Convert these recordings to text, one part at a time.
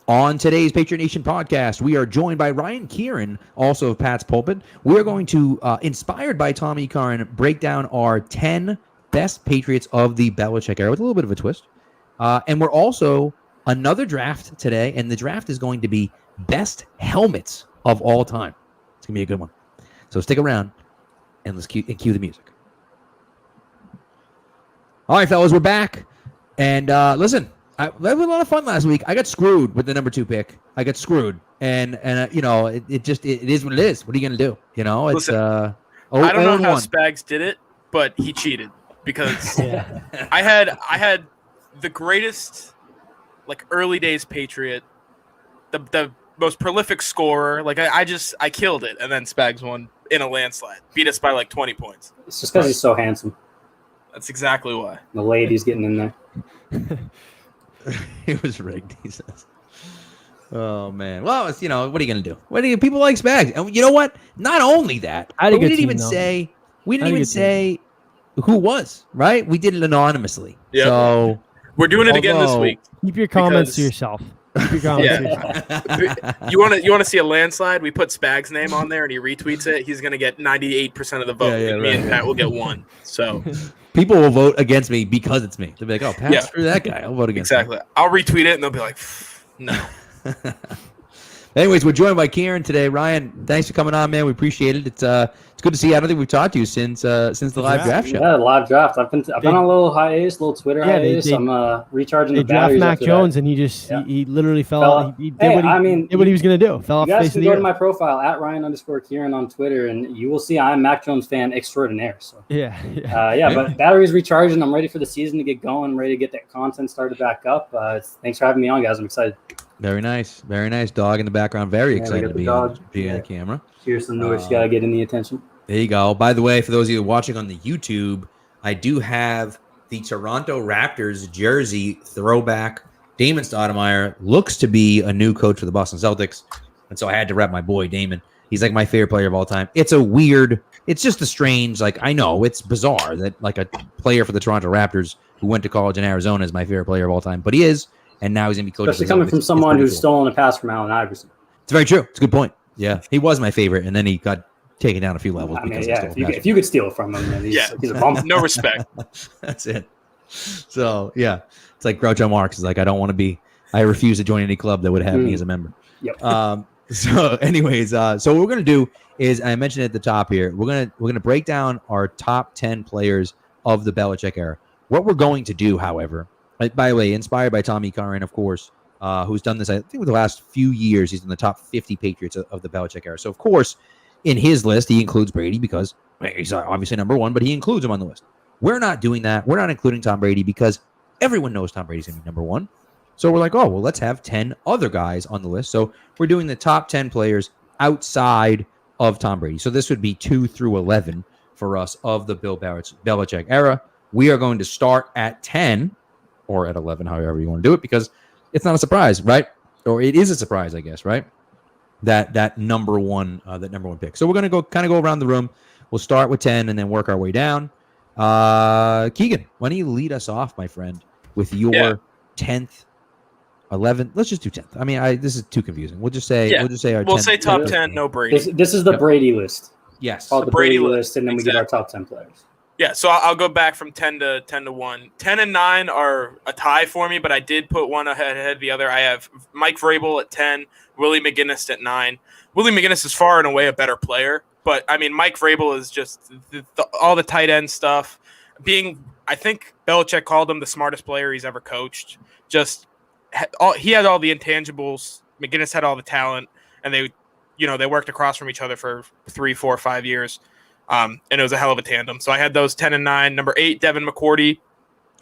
On today's Patriot Nation podcast, we are joined by Ryan Kieran, also of Pat's Pulpit. We are going to, inspired by Tommy Karin, break down our 10 best Patriots of the Belichick era with a little bit of a twist. And we're also another draft today, and the draft is going to be best helmets of all time. It's going to be a good one. So stick around, and let's cue the music. All right, fellas, we're back. And listen, I had a lot of fun last week. I got screwed with the number 2 pick. I got screwed, and it is what it is. What are you gonna do? It's listen, I don't know how Spags did it, but he cheated because I had the greatest early days Patriot, the most prolific scorer. I killed it, and then Spags won in a landslide, beat us by 20 points. It's just because he's so handsome. That's exactly why. The ladies getting in there. It was rigged, he says. Oh man. Well, it's, what are you gonna do? People like Spags, and you know what? Not only that, we didn't even say who was right. We did it anonymously. Yep. So we're doing it again this week. Keep your comments to yourself. You want to see a landslide? We put Spags' name on there, and he retweets it. He's gonna get 98% of the vote, and me and Pat will get 1. So. People will vote against me because it's me. They'll be like, "Oh, Pat, screw that guy. I'll vote against him." Exactly. I'll retweet it, and they'll be like, "No." Anyways, we're joined by Kieran today. Ryan, thanks for coming on, man. We appreciate it. It's good to see you. I don't think we've talked to you since the live draft show. Yeah, live draft. I've been on a little hiatus, a little Twitter hiatus. I'm recharging the batteries. Mac Jones, and he literally fell off. He did what he was going to do. Fell off the face of the earth. You guys can go to my profile at Ryan_Kieran on Twitter, and you will see I'm Mac Jones fan extraordinaire. So but batteries recharging. I'm ready for the season to get going. I'm ready to get that content started back up. Thanks for having me on, guys. I'm excited. Very nice. Very nice. Dog in the background. Very excited to be on the camera. Here's some noise. Got to get in the attention. There you go. By the way, for those of you watching on the YouTube, I do have the Toronto Raptors jersey throwback. Damon Stoudemire looks to be a new coach for the Boston Celtics. And so I had to rep my boy, Damon. He's my favorite player of all time. It's just a strange, I know it's bizarre that a player for the Toronto Raptors who went to college in Arizona is my favorite player of all time. But he is. And now he's going to be coaching. Especially coming from someone who's stolen a pass from Allen Iverson. It's very true. It's a good point. Yeah, he was my favorite, and then he got taken down a few levels. If you could steal from him, then he's a bum. No respect. That's it. So, yeah. It's like Groucho Marx is I don't want to be – I refuse to join any club that would have me as a member. Yep. So, anyways, so what we're going to do is I mentioned at the top here, we're going to break down our top 10 players of the Belichick era. What we're going to do, however – by the way, inspired by Tommy Karin, of course, who's done this, I think, with the last few years. He's in the top 50 Patriots of the Belichick era. So, of course, in his list, he includes Brady because he's obviously number 1, but he includes him on the list. We're not doing that. We're not including Tom Brady because everyone knows Tom Brady's going to be number 1. So we're like, oh, well, let's have 10 other guys on the list. So we're doing the top 10 players outside of Tom Brady. So this would be 2 through 11 for us of the Bill Belichick era. We are going to start at 10. Or at 11, however you want to do it, because it's not a surprise, right? Or it is a surprise, I guess, right? That number one pick. So we're going to go around the room. We'll start with 10 and then work our way down. Keegan, why don't you lead us off, my friend, with your 10th, 11th? Let's just do 10th. I mean, this is too confusing. We'll just say our 10th. We'll say top 10, no Brady. This is the Brady list. Yes, called the Brady list, and then we get our top 10 players. Yeah, so I'll go back from 10 to 1. 10 and 9 are a tie for me, but I did put one ahead of the other. I have Mike Vrabel at 10, Willie McGinnis at 9. Willie McGinnis is far and away a better player, but I mean, Mike Vrabel is just all the tight end stuff. I think Belichick called him the smartest player he's ever coached. He had all the intangibles. McGinnis had all the talent, and they worked across from each other for 3, 4, 5 years. And it was a hell of a tandem. So I had those 10 and 9. Number 8, Devin McCourty.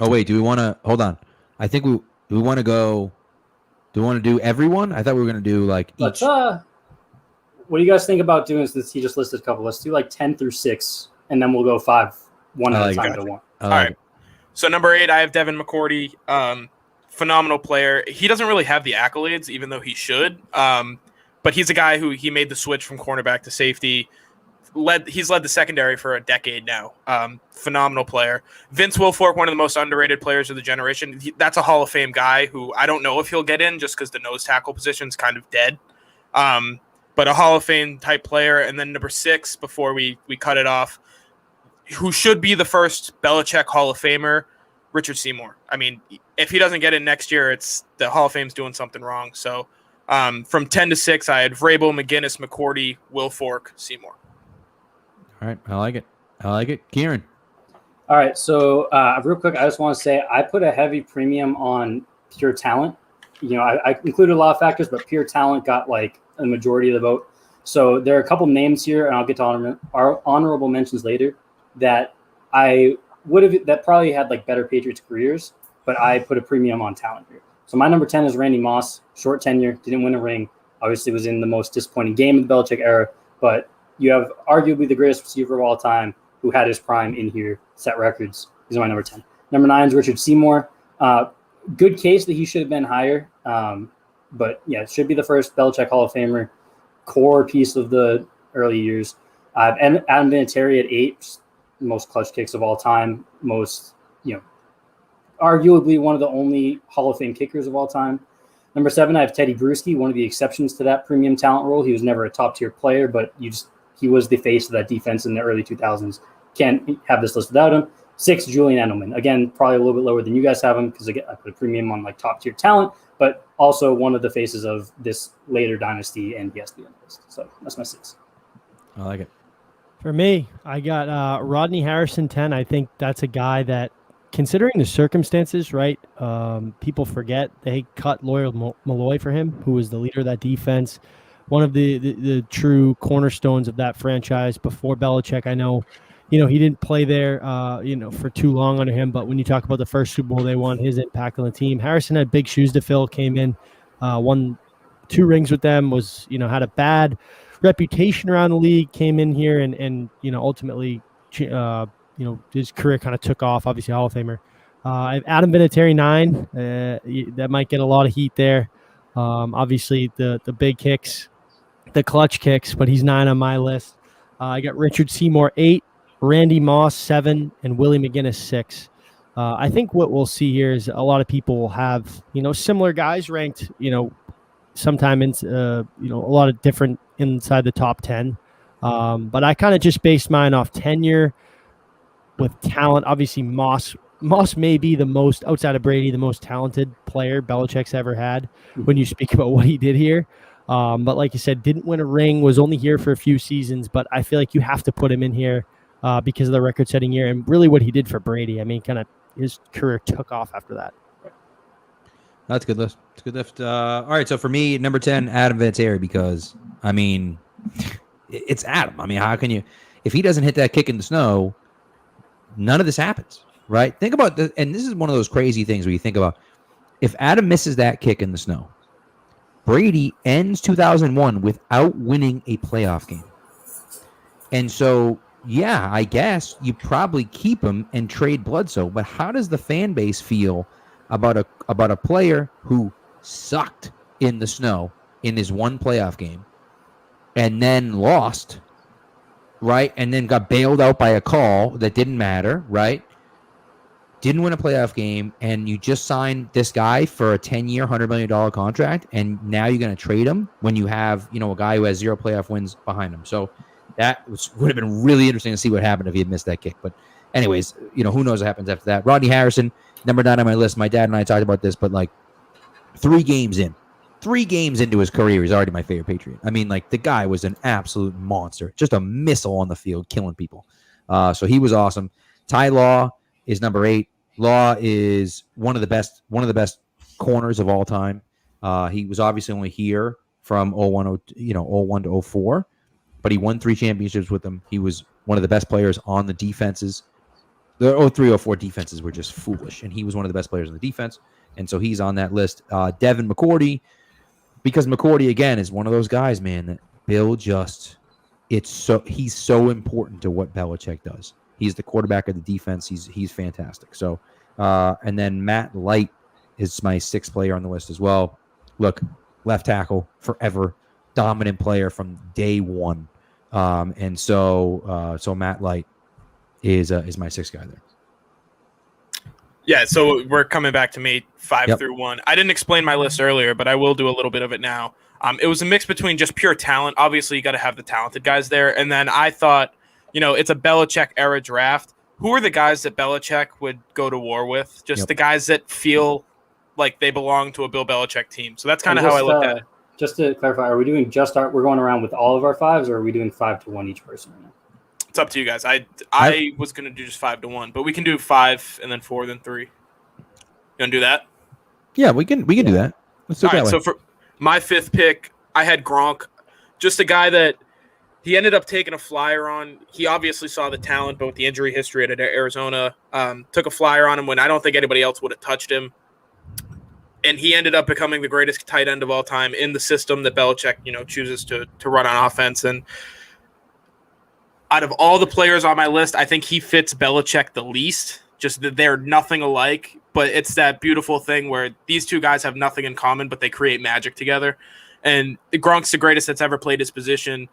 Oh, wait. Do we want to – hold on. I think we want to go – do we want to do everyone? I thought we were going to do each. What do you guys think about doing since he just listed a couple? Let's do 10 through 6, and then we'll go 5, one at a time to 1. All right. So number 8, I have Devin McCourty. Phenomenal player. He doesn't really have the accolades, even though he should. But he's a guy who he made the switch from cornerback to safety. he's led the secondary for a decade now. Phenomenal player. Vince Wilfork, one of the most underrated players of the generation. That's a Hall of Fame guy who I don't know if he'll get in just because the nose tackle position is kind of dead. But a Hall of Fame type player. And then number 6, before we cut it off, who should be the first Belichick Hall of Famer, Richard Seymour. I mean, if he doesn't get in next year, it's the Hall of Fame's doing something wrong. So from 10 to 6, I had Vrabel, McGinnis, McCourty, Wilfork, Seymour. All right. I like it. Kieran. All right. So real quick, I just want to say I put a heavy premium on pure talent. I included a lot of factors, but pure talent got like a majority of the vote. So there are a couple names here, and I'll get to honorable mentions later, that I would have that probably had like better Patriots careers, but I put a premium on talent here. So my number 10 is Randy Moss. Short tenure, didn't win a ring. Obviously was in the most disappointing game of the Belichick era, but you have arguably the greatest receiver of all time who had his prime in here, set records. He's my number 10. Number 9 is Richard Seymour. Good case that he should have been higher. But yeah, it should be the first Belichick Hall of Famer, core piece of the early years. And Adam Vinatieri at 8, most clutch kicks of all time, most, arguably one of the only Hall of Fame kickers of all time. Number 7, I have Teddy Bruschi, one of the exceptions to that premium talent rule. He was never a top tier player, but he was the face of that defense in the early 2000s. Can't have this list without him. 6, Julian Edelman. Again, probably a little bit lower than you guys have him because I put a premium on like top tier talent, but also one of the faces of this later dynasty, and he has to be on the list. So that's my 6. I like it. For me, I got Rodney Harrison 10. I think that's a guy that, considering the circumstances, right? People forget they cut Loyal Malloy for him, who was the leader of that defense, one of the true cornerstones of that franchise before Belichick. I know, he didn't play there, for too long under him. But when you talk about the first Super Bowl they won, his impact on the team, Harrison had big shoes to fill. Came in, won 2 rings with them. Was had a bad reputation around the league. Came in here and ultimately, his career kind of took off. Obviously, Hall of Famer. I have Adam Vinatieri 9. That might get a lot of heat there. Obviously, the big kicks, the clutch kicks, but he's 9 on my list. I got Richard Seymour 8, Randy Moss 7, and Willie McGinnis 6. I think what we'll see here is a lot of people will have similar guys ranked sometime in a lot of different inside the top 10. But I kind of just based mine off tenure with talent. Obviously, Moss may be the most, outside of Brady, the most talented player Belichick's ever had when you speak about what he did here. But like you said, didn't win a ring, was only here for a few seasons. But I feel like you have to put him in here because of the record-setting year and really what he did for Brady. I mean, kind of his career took off after that. That's a good list. It's a good list. All right, so for me, number 10, Adam Vinatieri, because, I mean, it's Adam. I mean, how can you – if he doesn't hit that kick in the snow, none of this happens, right? Think about this, and this is one of those crazy things where you think about, if Adam misses that kick in the snow, Brady ends 2001 without winning a playoff game. And so, yeah, I guess you probably keep him and trade Bledsoe, but how does the fan base feel about a player who sucked in the snow in his one playoff game and then lost, right? And then got bailed out by a call that didn't matter, right? Didn't win a playoff game, and you just signed this guy for a 10-year, $100 million contract, and now you're going to trade him when you have, a guy who has 0 playoff wins behind him. So that would have been really interesting to see what happened if he had missed that kick. But anyways, who knows what happens after that. Rodney Harrison, number 9 on my list. My dad and I talked about this, but 3 games into his career, he's already my favorite Patriot. I mean, the guy was an absolute monster, just a missile on the field, killing people. So he was awesome. Ty Law is number 8. Law is one of the best corners of all time. He was obviously only here from 01 to 04, but he won 3 championships with them. He was one of the best players on the defenses. The 03, 04 defenses were just foolish, and he was one of the best players on the defense, and so he's on that list. Devin McCourty, because McCourty, again, is one of those guys, man, that Bill he's so important to what Belichick does. He's the quarterback of the defense. He's fantastic. So, and then Matt Light is my 6th player on the list as well. Look, left tackle forever, dominant player from day one. And so Matt Light is my sixth guy there. Yeah, so we're coming back to me 5 Yep. through 1. I didn't explain my list earlier, but I will do a little bit of it now. It was a mix between just pure talent. Obviously, you got to have the talented guys there. And then I thought, it's a Belichick era draft. Who are the guys that Belichick would go to war with? Just the guys that feel like they belong to a Bill Belichick team. So that's kind of how I looked at it. Just to clarify, are we doing we're going around with all of our fives, or are we doing 5 to 1 each person right now? It's up to you guys. I was going to do just 5 to 1, but we can do 5 and then 4, then 3. You want to do that? Yeah, we can do that. Let's do it that way. So for my 5th pick, I had Gronk, just a guy that he ended up taking a flyer on. He obviously saw the talent, but with the injury history at Arizona, took a flyer on him when I don't think anybody else would have touched him. And he ended up becoming the greatest tight end of all time in the system that Belichick, chooses to run on offense. And out of all the players on my list, I think he fits Belichick the least. Just that they're nothing alike, but it's that beautiful thing where these two guys have nothing in common, but they create magic together. And Gronk's the greatest that's ever played his position.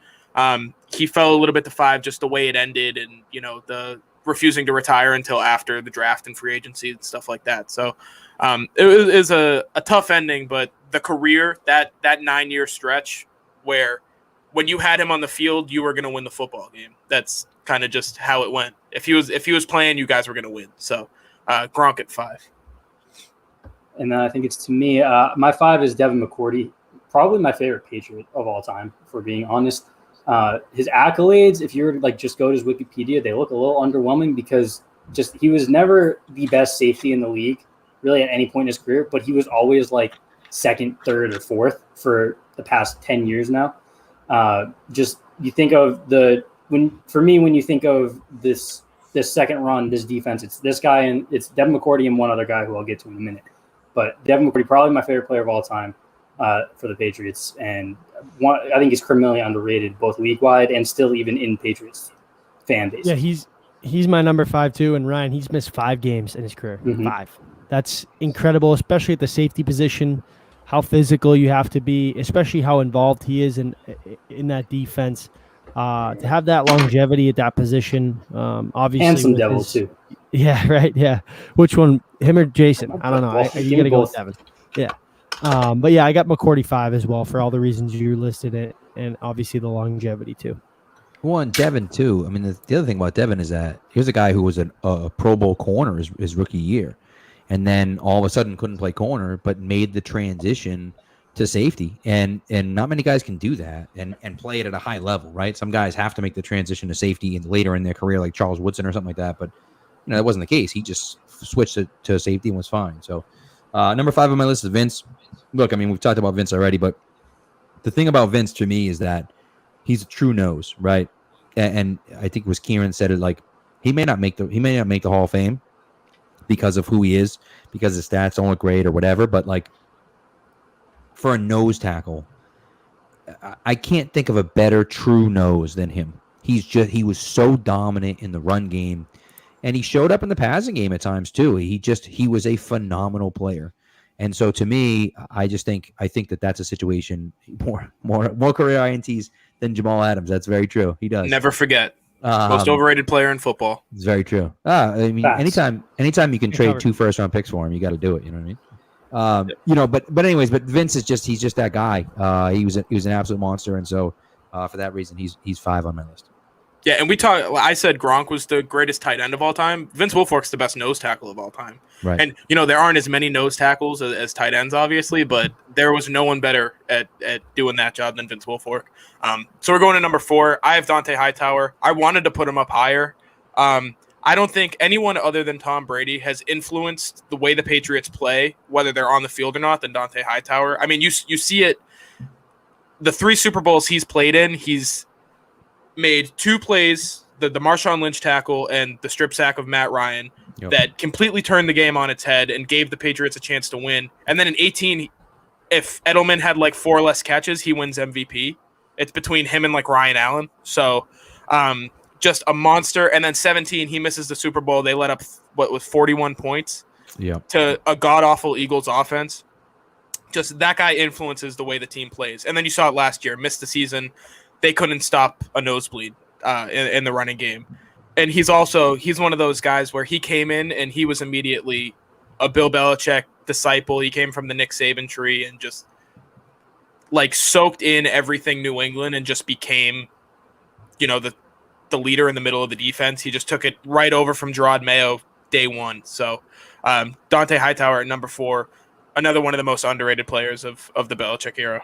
He fell a little bit to 5, just the way it ended, and the refusing to retire until after the draft and free agency and stuff like that. So it was a tough ending, but the career, that 9-year stretch where when you had him on the field, you were going to win the football game. That's kind of just how it went. If he was playing, you guys were going to win. So Gronk at 5. And then I think it's to me. My 5 is Devin McCourty, probably my favorite Patriot of all time, for being honest. His accolades, if you were to just go to his Wikipedia, they look a little underwhelming because he was never the best safety in the league, really at any point in his career, but he was always second, third, or fourth for the past 10 years now. You think of when you think of this second run, this defense, it's this guy and it's Devin McCourty and one other guy who I'll get to in a minute. But Devin McCourty, probably my favorite player of all time for the Patriots, and I think he's criminally underrated, both league wide and still even in Patriots fan base. Yeah, he's my number 5 too. And Ryan, he's missed 5 games in his career. Mm-hmm. 5. That's incredible, especially at the safety position. How physical you have to be, especially how involved he is in that defense. To have that longevity at that position, obviously. Handsome devil too. Yeah, right. Yeah. Which one, him or Jason? I don't know. You got to go with Devin. Yeah. But yeah, I got McCourty 5 as well for all the reasons you listed it, and obviously the longevity too. Well, and Devin too. I mean, the other thing about Devin is that he was a guy who was a Pro Bowl corner his rookie year, and then all of a sudden couldn't play corner, but made the transition to safety. And not many guys can do that and play it at a high level, right? Some guys have to make the transition to safety and later in their career, like Charles Woodson or something like that. But that wasn't the case. He just switched to safety and was fine. So number 5 on my list is Vince. Look, I mean, we've talked about Vince already, but the thing about Vince to me is that he's a true nose, right? And I think it was Kieran said it, he may not make the Hall of Fame because of who he is, because his stats don't look great or whatever, but for a nose tackle, I can't think of a better true nose than him. He was so dominant in the run game, and he showed up in the passing game at times too. He was a phenomenal player. And so to me, I think that that's a situation more career INTs than Jamal Adams. That's very true. He does. Never forget. Most overrated player in football. It's very true. I mean, anytime you can trade 2 first-round picks for him, you got to do it. You know what I mean? But anyways, but Vince he's just that guy. He was an absolute monster, and so for that reason, he's 5 on my list. Yeah, and I said Gronk was the greatest tight end of all time. Vince Wilfork's the best nose tackle of all time. Right. And there aren't as many nose tackles as tight ends, obviously, but there was no one better at doing that job than Vince Wilfork. So we're going to number 4. I have Dante Hightower. I wanted to put him up higher. I don't think anyone other than Tom Brady has influenced the way the Patriots play, whether they're on the field or not, than Dante Hightower. I mean, you see it. The 3 Super Bowls he's played in, he's made 2 plays, the Marshawn Lynch tackle and the strip sack of Matt Ryan, that completely turned the game on its head and gave the Patriots a chance to win. And then in 18, if Edelman had 4 less catches, he wins MVP. It's between him and Ryan Allen. So just a monster. And then 17, he misses the Super Bowl. They let up, 41 points to a god-awful Eagles offense. Just that guy influences the way the team plays. And then you saw it last year, missed the season. they couldn't stop a nosebleed in the running game. And he's one of those guys where he came in and he was immediately a Bill Belichick disciple. He came from the Nick Saban tree and just like soaked in everything New England and just became, the leader in the middle of the defense. He just took it right over from Gerard Mayo day one. So Dante Hightower at number 4, another one of the most underrated players of the Belichick era.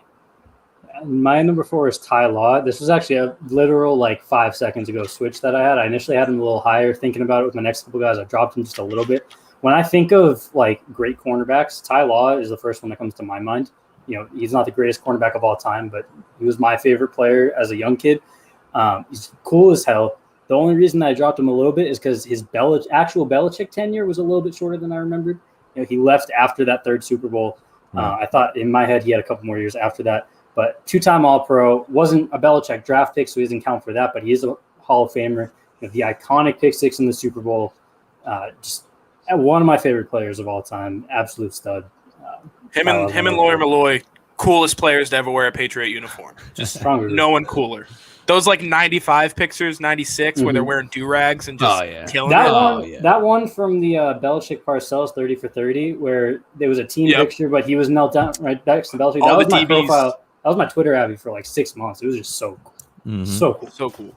My number 4 is Ty Law. This was actually a literal 5 seconds ago switch that I had. I initially had him a little higher. Thinking about it with my next couple guys, I dropped him just a little bit. When I think of great cornerbacks, Ty Law is the first one that comes to my mind. He's not the greatest cornerback of all time, but he was my favorite player as a young kid. He's cool as hell. The only reason I dropped him a little bit is because his actual Belichick tenure was a little bit shorter than I remembered. He left after that 3rd Super Bowl. I thought in my head he had a couple more years after that. But 2-time All-Pro, wasn't a Belichick draft pick, so he doesn't count for that, but he is a Hall of Famer. The iconic pick 6 in the Super Bowl, just one of my favorite players of all time, absolute stud. Him and Lawyer Malloy, coolest players to ever wear a Patriot uniform. Just stronger. No one cooler. Those 95 pictures, 96, where they're wearing do-rags and just killing it. That one from the Belichick Parcells 30 for 30, where there was a team picture, but he was knelt down right next to Belichick. That was my profile. That was my Twitter Abby for 6 months. It was just so cool. Mm-hmm. So cool. So cool.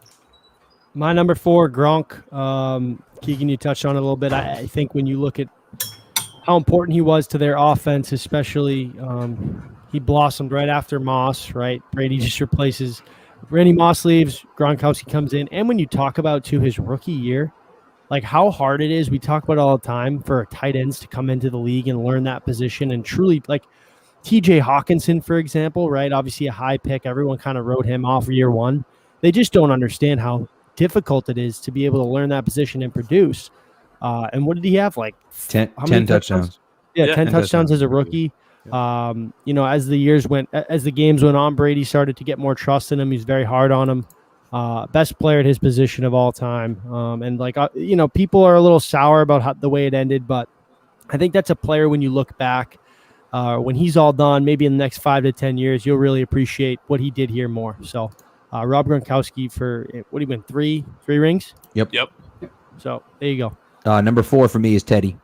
My number 4, Gronk. Keegan, you touched on it a little bit. I think when you look at how important he was to their offense, especially he blossomed right after Moss, right? Brady just replaces Randy Moss leaves, Gronkowski comes in. And when you talk about his rookie year, how hard it is, we talk about it all the time for tight ends to come into the league and learn that position and truly TJ Hawkinson, for example, right? Obviously a high pick. Everyone kind of wrote him off year one. They just don't understand how difficult it is to be able to learn that position and produce. And what did he have? 10 touchdowns. Yeah, 10 touchdowns as a rookie. As the games went on, Brady started to get more trust in him. He's very hard on him. Best player at his position of all time. People are a little sour about the way it ended, but I think that's a player when you look back, when he's all done, maybe in the next 5 to 10 years, you'll really appreciate what he did here more. So Rob Gronkowski for, what do you win, three rings? Yep. So there you go. Number 4 for me is Teddy.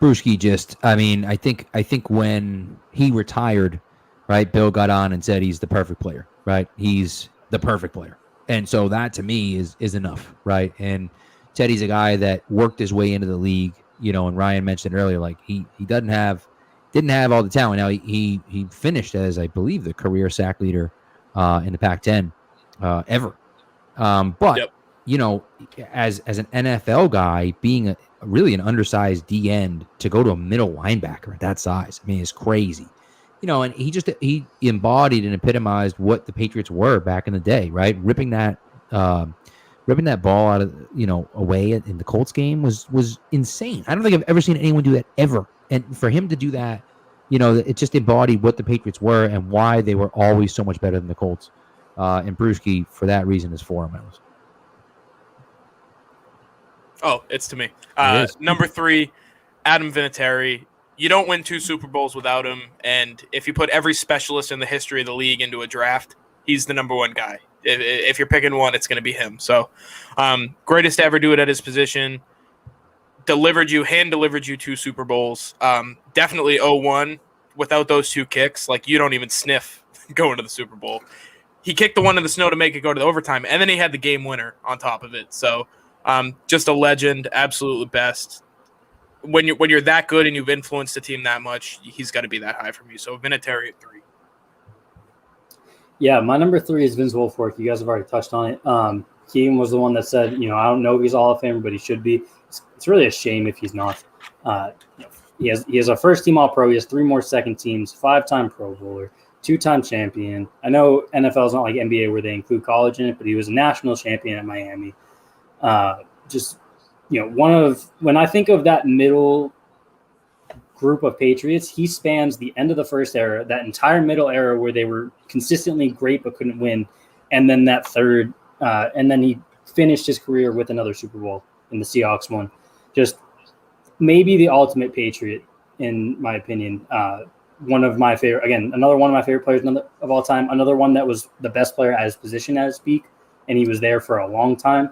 Bruschi I think when he retired, right, Bill got on and said he's the perfect player, right? He's the perfect player. And so that to me is enough, right? And Teddy's a guy that worked his way into the league, and Ryan mentioned earlier, he didn't have all the talent. Now he finished as, I believe, the career sack leader in the Pac-10 ever. But as an NFL guy, being really an undersized D end to go to a middle linebacker at that size, is crazy. And he embodied and epitomized what the Patriots were back in the day, right? Ripping that ball out of away in the Colts game was insane. I don't think I've ever seen anyone do that ever. And for him to do that, it just embodied what the Patriots were and why they were always so much better than the Colts. And Bruschi, for that reason, is 4 on my list. Oh, it's to me. Number 3, Adam Vinatieri. You don't win 2 Super Bowls without him, and if you put every specialist in the history of the league into a draft, he's the number 1 guy. If you're picking one, it's going to be him. So, greatest to ever do it at his position. Hand delivered you 2 Super Bowls. Definitely 0-1. Without those 2 kicks, you don't even sniff going to the Super Bowl. He kicked the one in the snow to make it go to the overtime, and then he had the game winner on top of it. So, just a legend, absolute best. When you're that good and you've influenced the team that much, he's got to be that high for me. So Vinatieri at 3. Yeah, my number 3 is Vince Wilfork. You guys have already touched on it. Keegan was the one that said, I don't know if he's Hall of Famer, but he should be. It's really a shame if he's not. He has a first-team All-Pro. He has 3 more second teams, 5-time Pro Bowler, 2-time champion. I know NFL is not like NBA where they include college in it, but he was a national champion at Miami. When I think of that middle group of Patriots, he spans the end of the first era, that entire middle era where they were consistently great but couldn't win, and then that third, and then he finished his career with another Super Bowl in the Seahawks one. Just maybe the ultimate Patriot, in my opinion. one of my favorite, again, another one of my favorite players of all time. Another one that was the best player at his position at his peak, and he was there for a long time,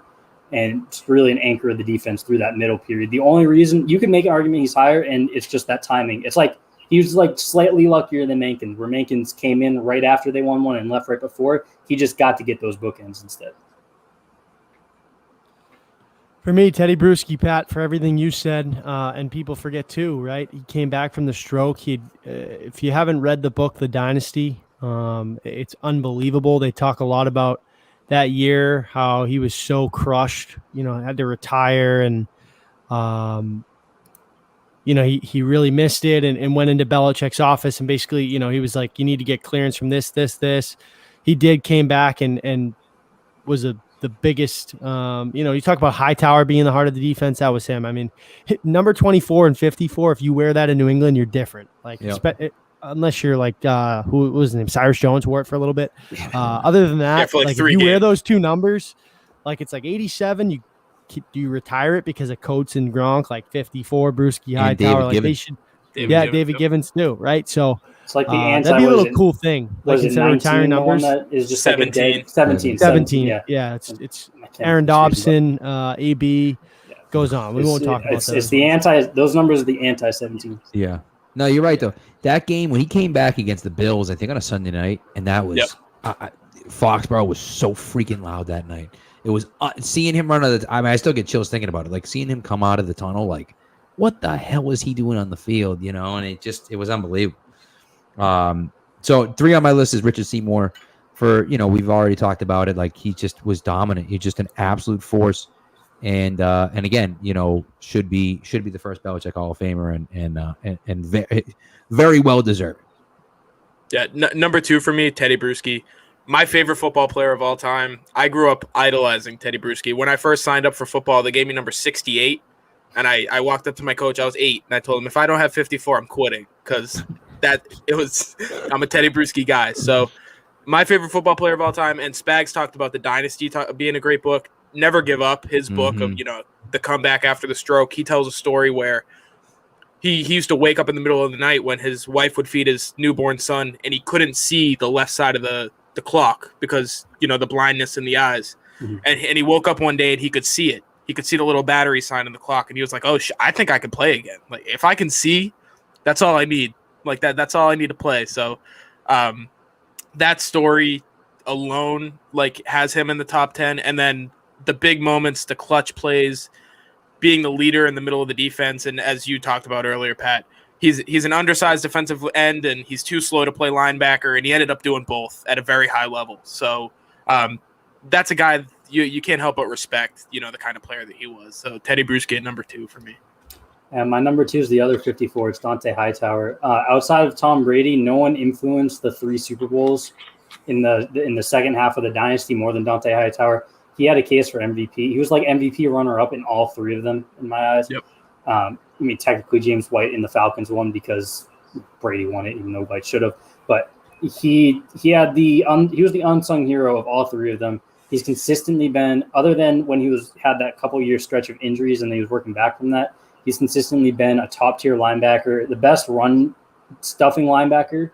and just really an anchor of the defense through that middle period. The only reason you can make an argument he's higher, and it's just that timing. It's like he was like slightly luckier than Mankins, where Mankins came in right after they won one and left right before. He just got to get those bookends instead. For me, Teddy Bruschi, Pat, for everything you said, and people forget too, right? He came back from the stroke. If you haven't read the book, The Dynasty, it's unbelievable. They talk a lot about that year, how he was so crushed, had to retire, and he really missed it, and went into Belichick's office, and basically, he was like, you need to get clearance from this. He did, came back and was the biggest, you talk about Hightower being the heart of the defense. That was him. I mean, number 24 and 54, if you wear that in New England, you're different. Like, unless you're like, who was his name? Cyrus Jones wore it for a little bit. Other than that, for like if you wear those two numbers, like it's like 87, do you retire it because of Coates and Gronk, like 54, Bruschi, Hightower, like they should. David Givens too, right? So it's like the anti. That'd be a little cool thing. Was like it 19, retiring numbers? That is just 17. Like 17. Yeah, it's Aaron Dobson, AB goes on. We won't talk about that. It's the anti. Those numbers are the anti-17. Yeah. No, you're right though. That game when he came back against the Bills, I think on a Sunday night, and that was Foxborough was so freaking loud that night. It was seeing him run out of the. I mean, I still get chills thinking about it. Like seeing him come out of the tunnel, like what the hell was he doing on the field? And it was unbelievable. So 3 on my list is Richard Seymour. We've already talked about it. Like he just was dominant. He's just an absolute force, and again, should be the first Belichick Hall of Famer, and very, very well deserved. Yeah, number 2 for me, Teddy Bruschi. My favorite football player of all time. I grew up idolizing Teddy Bruschi. When I first signed up for football, they gave me number 68, and I walked up to my coach. I was 8, and I told him, if I don't have 54, I'm quitting, because I'm a Teddy Bruschi guy. So my favorite football player of all time, and Spags talked about The Dynasty being a great book. Never Give Up, his book of, the comeback after the stroke. He tells a story where he used to wake up in the middle of the night when his wife would feed his newborn son, and he couldn't see the left side of the clock because, the blindness in the eyes. Mm-hmm. And he woke up one day and he could see it. He could see the little battery sign in the clock, and he was like, oh, I think I can play again. Like, if I can see, that's all I need. Like that's all I need to play. So that story alone, like, has him in the top 10. And then the big moments, the clutch plays, being the leader in the middle of the defense. And as you talked about earlier, Pat, he's an undersized defensive end, and he's too slow to play linebacker, and he ended up doing both at a very high level. So that's a guy you can't help but respect, the kind of player that he was. So Teddy Bruschi at number 2 for me. And my number 2 is the other 54. It's Dante Hightower. Outside of Tom Brady, no one influenced the 3 Super Bowls in the second half of the dynasty more than Dante Hightower. He had a case for MVP. He was like MVP runner-up in all 3 of them, in my eyes. Yep. Technically James White in the Falcons won because Brady won it, even though White should have. But he was the unsung hero of all 3 of them. He's consistently been, other than when he had that couple-year stretch of injuries and he was working back from that, he's consistently been a top-tier linebacker, the best run-stuffing linebacker,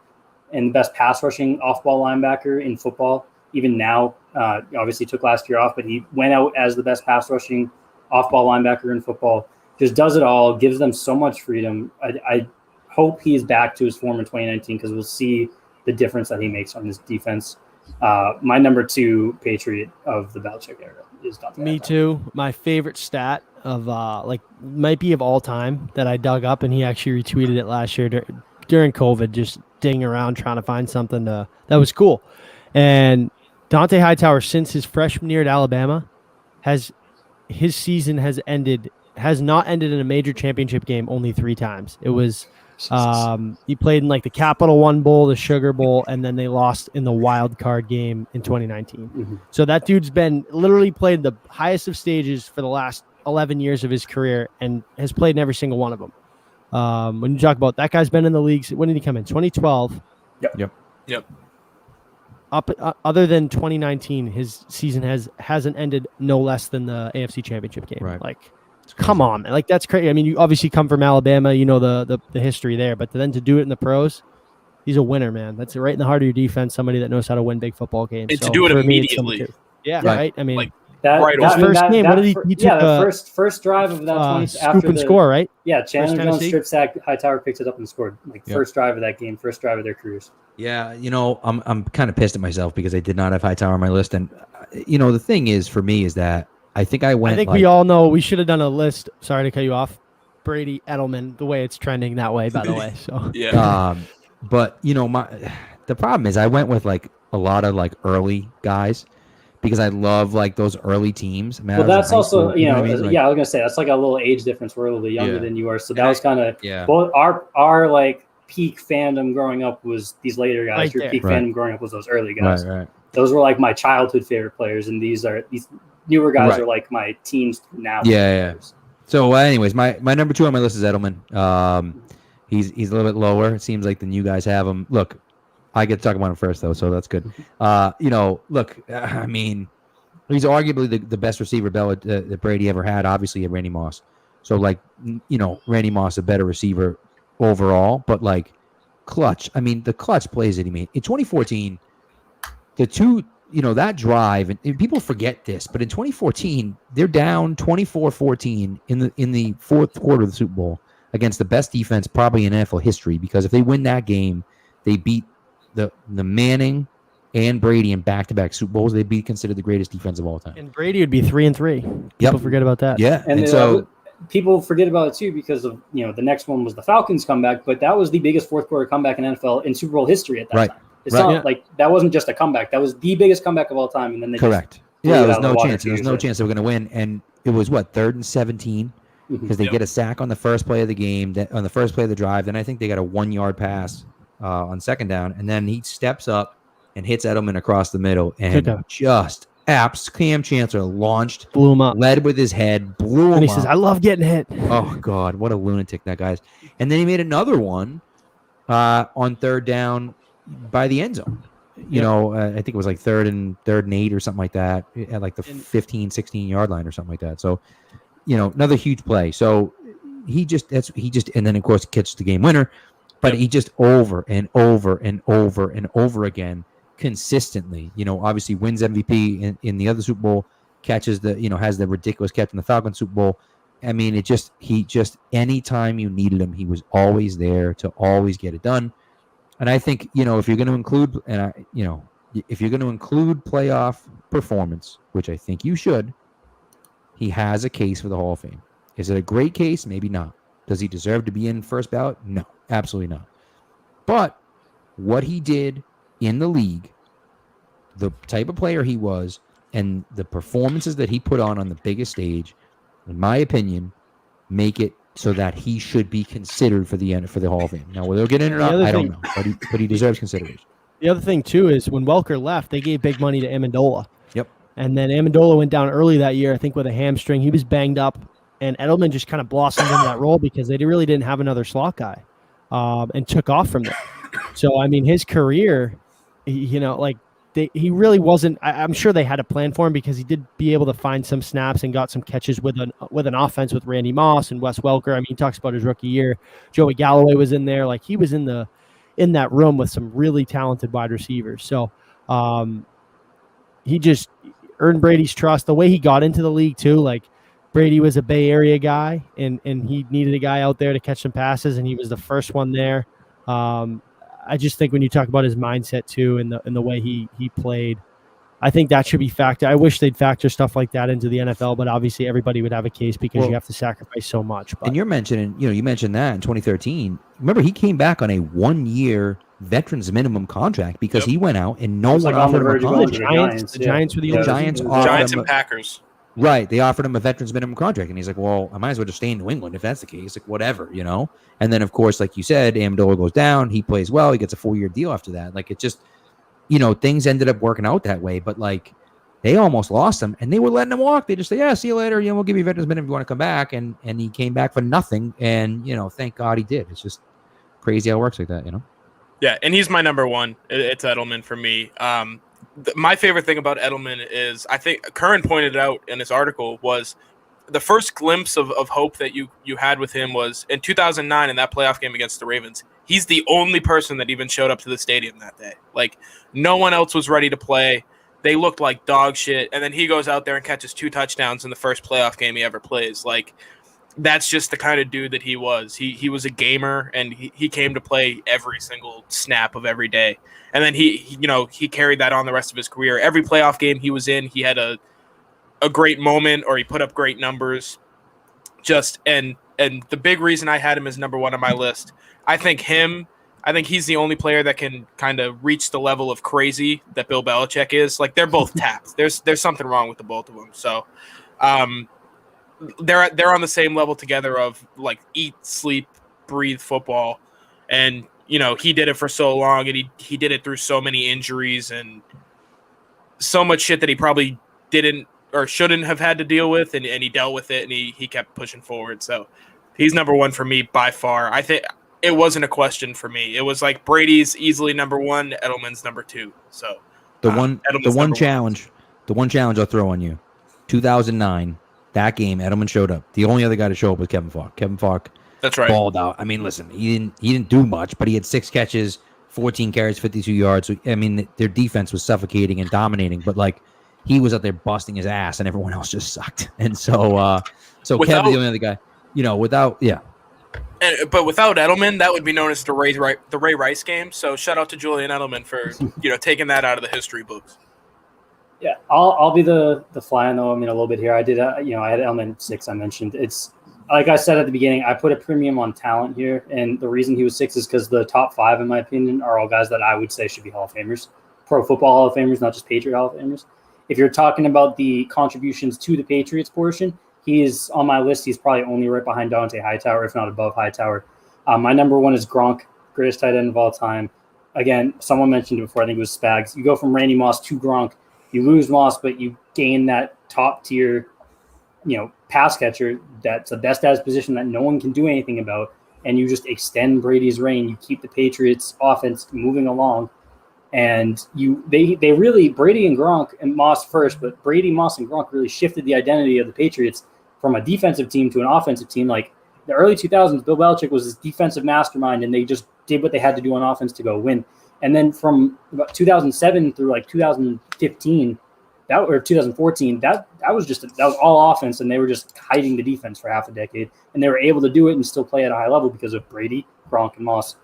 and the best pass-rushing off-ball linebacker in football. Even now, obviously took last year off, but he went out as the best pass-rushing off-ball linebacker in football. Just does it all, gives them so much freedom. I hope he's back to his form in 2019 because we'll see the difference that he makes on his defense. My number 2 Patriot of the Belichick era is Dante. Me too. My favorite stat of might be of all time that I dug up, and he actually retweeted it last year during COVID, just digging around trying to find something that was cool. And Dante Hightower, since his freshman year at Alabama, his season has not ended in a major championship game only 3 times. It was he played in like the Capital One Bowl, the Sugar Bowl, and then they lost in the wild card game in 2019. Mm-hmm. So that dude's been literally played the highest of stages for the last 11 years of his career and has played in every single one of them. When you talk about that guy's been in the leagues, when did he come in? 2012. Yep. Other than 2019, his season hasn't ended no less than the AFC Championship game. Right. Like, come on, man. Like, that's crazy. I mean, you obviously come from Alabama, the history there, but then to do it in the pros, He's a winner, man. That's right in the heart of your defense. Somebody that knows how to win big football games. And to do it immediately. Yeah, right. I mean, first game. What did he took? The first drive of that 20 scoop after and score, right? Yeah, Chandler Jones strip sack. Hightower picks it up and scored. First drive of that game, first drive of their careers. Yeah, I'm kind of pissed at myself because I did not have Hightower on my list, and the thing is for me is that I think we all know we should have done a list. Sorry to cut you off. Brady, Edelman, the way it's trending that way, by the way. So yeah. But the problem is I went with like a lot of like early guys. Because I love like those early teams. Well, that's also I was gonna say that's like a little age difference. We're a little bit younger than you are, so that was kind of both our like peak fandom growing up was these later guys. Right Your there. peak fandom growing up was those early guys. Right. Those were like my childhood favorite players, and these newer guys are like my teens now. Yeah. So, anyways, my number 2 on my list is Edelman. He's a little bit lower. It seems like than you guys have him. Look. I get to talk about him first, though, so that's good. Look, I mean, he's arguably the best receiver that Brady ever had, obviously, at Randy Moss. So, like, Randy Moss a better receiver overall, but, like, clutch. I mean, the clutch plays that he made. In 2014, the two, that drive, and people forget this, but in 2014, they're down 24-14 in the fourth quarter of the Super Bowl against the best defense probably in NFL history, because if they win that game, they beat the Manning and Brady in back-to-back Super Bowls. They'd be considered the greatest defense of all time. And Brady would be 3-3. People forget about that. Yeah, and so people forget about it too because of the next one was the Falcons comeback, but that was the biggest fourth quarter comeback in NFL in Super Bowl history at that time. It's not like that wasn't just a comeback; that was the biggest comeback of all time. And then they there was no chance. There was no chance they were going to win, and it was 3rd and 17 because they get a sack on the first play of the game, on the first play of the drive. Then I think they got a 1-yard pass on second down, and then he steps up and hits Edelman across the middle, and just Cam Chancellor launched, blew him up, led with his head, blew him up. And he says, "I love getting hit." Oh God, what a lunatic that guy is! And then he made another one on 3rd down by the end zone. I think it was like 3rd and 8 or something like that, at like the 15, 16-yard line or something like that. So, another huge play. So he just, and then of course catches the game winner. But he just over and over and over and over again consistently, obviously wins MVP in the other Super Bowl, catches has the ridiculous catch in the Falcons Super Bowl. I mean, he anytime you needed him, he was always there to always get it done. And I think, if you're going to include, if you're going to include playoff performance, which I think you should, he has a case for the Hall of Fame. Is it a great case? Maybe not. Does he deserve to be in first ballot? No, absolutely not. But what he did in the league, the type of player he was, and the performances that he put on the biggest stage, in my opinion, make it so that he should be considered for the Hall of Fame. Now, whether he'll get in or not, I don't know, but he deserves consideration. The other thing too is when Welker left, they gave big money to Amendola. Yep. And then Amendola went down early that year, I think, with a hamstring. He was banged up. And Edelman just kind of blossomed into that role because they really didn't have another slot guy, and took off from there. So, I mean, his career, he really wasn't. I'm sure they had a plan for him because he did be able to find some snaps and got some catches with an offense with Randy Moss and Wes Welker. I mean, he talks about his rookie year. Joey Galloway was in there. Like, he was in that room with some really talented wide receivers. So, he just earned Brady's trust. The way he got into the league too, like. Brady was a Bay Area guy, and he needed a guy out there to catch some passes, and he was the first one there. I just think when you talk about his mindset too, and the way he played, I think that should be factored. I wish they'd factor stuff like that into the NFL, but obviously everybody would have a case because you have to sacrifice so much. But. And you're mentioning, you mentioned that in 2013. Remember, he came back on a 1-year veterans minimum contract because he went out and no one offered him a contract. The Giants were the old Giants and Packers. Right. They offered him a veterans minimum contract. And he's like, well, I might as well just stay in New England if that's the case. Like, whatever, And then, of course, like you said, Amendola goes down. He plays well. He gets a 4-year deal after that. Like, it just, things ended up working out that way. But, like, they almost lost him. And they were letting him walk. They just say, yeah, see you later. We'll give you a veterans minimum if you want to come back. And he came back for nothing. And, thank God he did. It's just crazy how it works like that, Yeah, and he's my number 1. It's Edelman for me. My favorite thing about Edelman is, I think Curran pointed out in his article, was the first glimpse of hope that you had with him was in 2009 in that playoff game against the Ravens. He's the only person that even showed up to the stadium that day. Like, no one else was ready to play. They looked like dog shit. And then he goes out there and catches 2 touchdowns in the first playoff game he ever plays. Like, that's just the kind of dude that he was. He was a gamer, and he came to play every single snap of every day. And then he carried that on the rest of his career. Every playoff game he was in, he had a great moment, or he put up great numbers. And the big reason I had him as number 1 on my list, I think he's the only player that can kind of reach the level of crazy that Bill Belichick is. Like, they're both tapped. There's something wrong with the both of them. So, they're on the same level together of like eat, sleep, breathe football. And, he did it for so long, and he did it through so many injuries and so much shit that he probably didn't or shouldn't have had to deal with. And he dealt with it, and he kept pushing forward. So he's number 1 for me by far. I think it wasn't a question for me. It was like Brady's easily number 1, Edelman's number 2. So the one challenge I'll throw on you, 2009. That game, Edelman showed up. The only other guy to show up was Kevin Falk. Kevin Falk, that's right, balled out. I mean, listen, he didn't do much, but he had 6 catches, 14 carries, 52 yards. So, I mean, their defense was suffocating and dominating, but like he was out there busting his ass, and everyone else just sucked. And so Kevin's the only other guy, But without Edelman, that would be known as the Ray Rice game. So shout out to Julian Edelman for taking that out of the history books. Yeah, I'll be the fly on the wall a little bit here. I did, I had Edelman 6. I mentioned it's like I said at the beginning. I put a premium on talent here, and the reason he was 6 is because the top 5, in my opinion, are all guys that I would say should be Hall of Famers, Pro Football Hall of Famers, not just Patriot Hall of Famers. If you're talking about the contributions to the Patriots portion, he is on my list. He's probably only right behind Dante Hightower, if not above Hightower. My number 1 is Gronk, greatest tight end of all time. Again, someone mentioned it before. I think it was Spags. You go from Randy Moss to Gronk. You lose Moss, but you gain that top tier, pass catcher that's the best at his position that no one can do anything about, and you just extend Brady's reign. You keep the Patriots offense moving along, and they really, Brady and Gronk and Moss first, but Brady, Moss, and Gronk really shifted the identity of the Patriots from a defensive team to an offensive team. Like the early 2000s, Bill Belichick was this defensive mastermind, and they just did what they had to do on offense to go win. And then from about 2007 through like 2015, or 2014, that was all offense, and they were just hiding the defense for half a decade, and they were able to do it and still play at a high level because of Brady, Gronk, and Moss.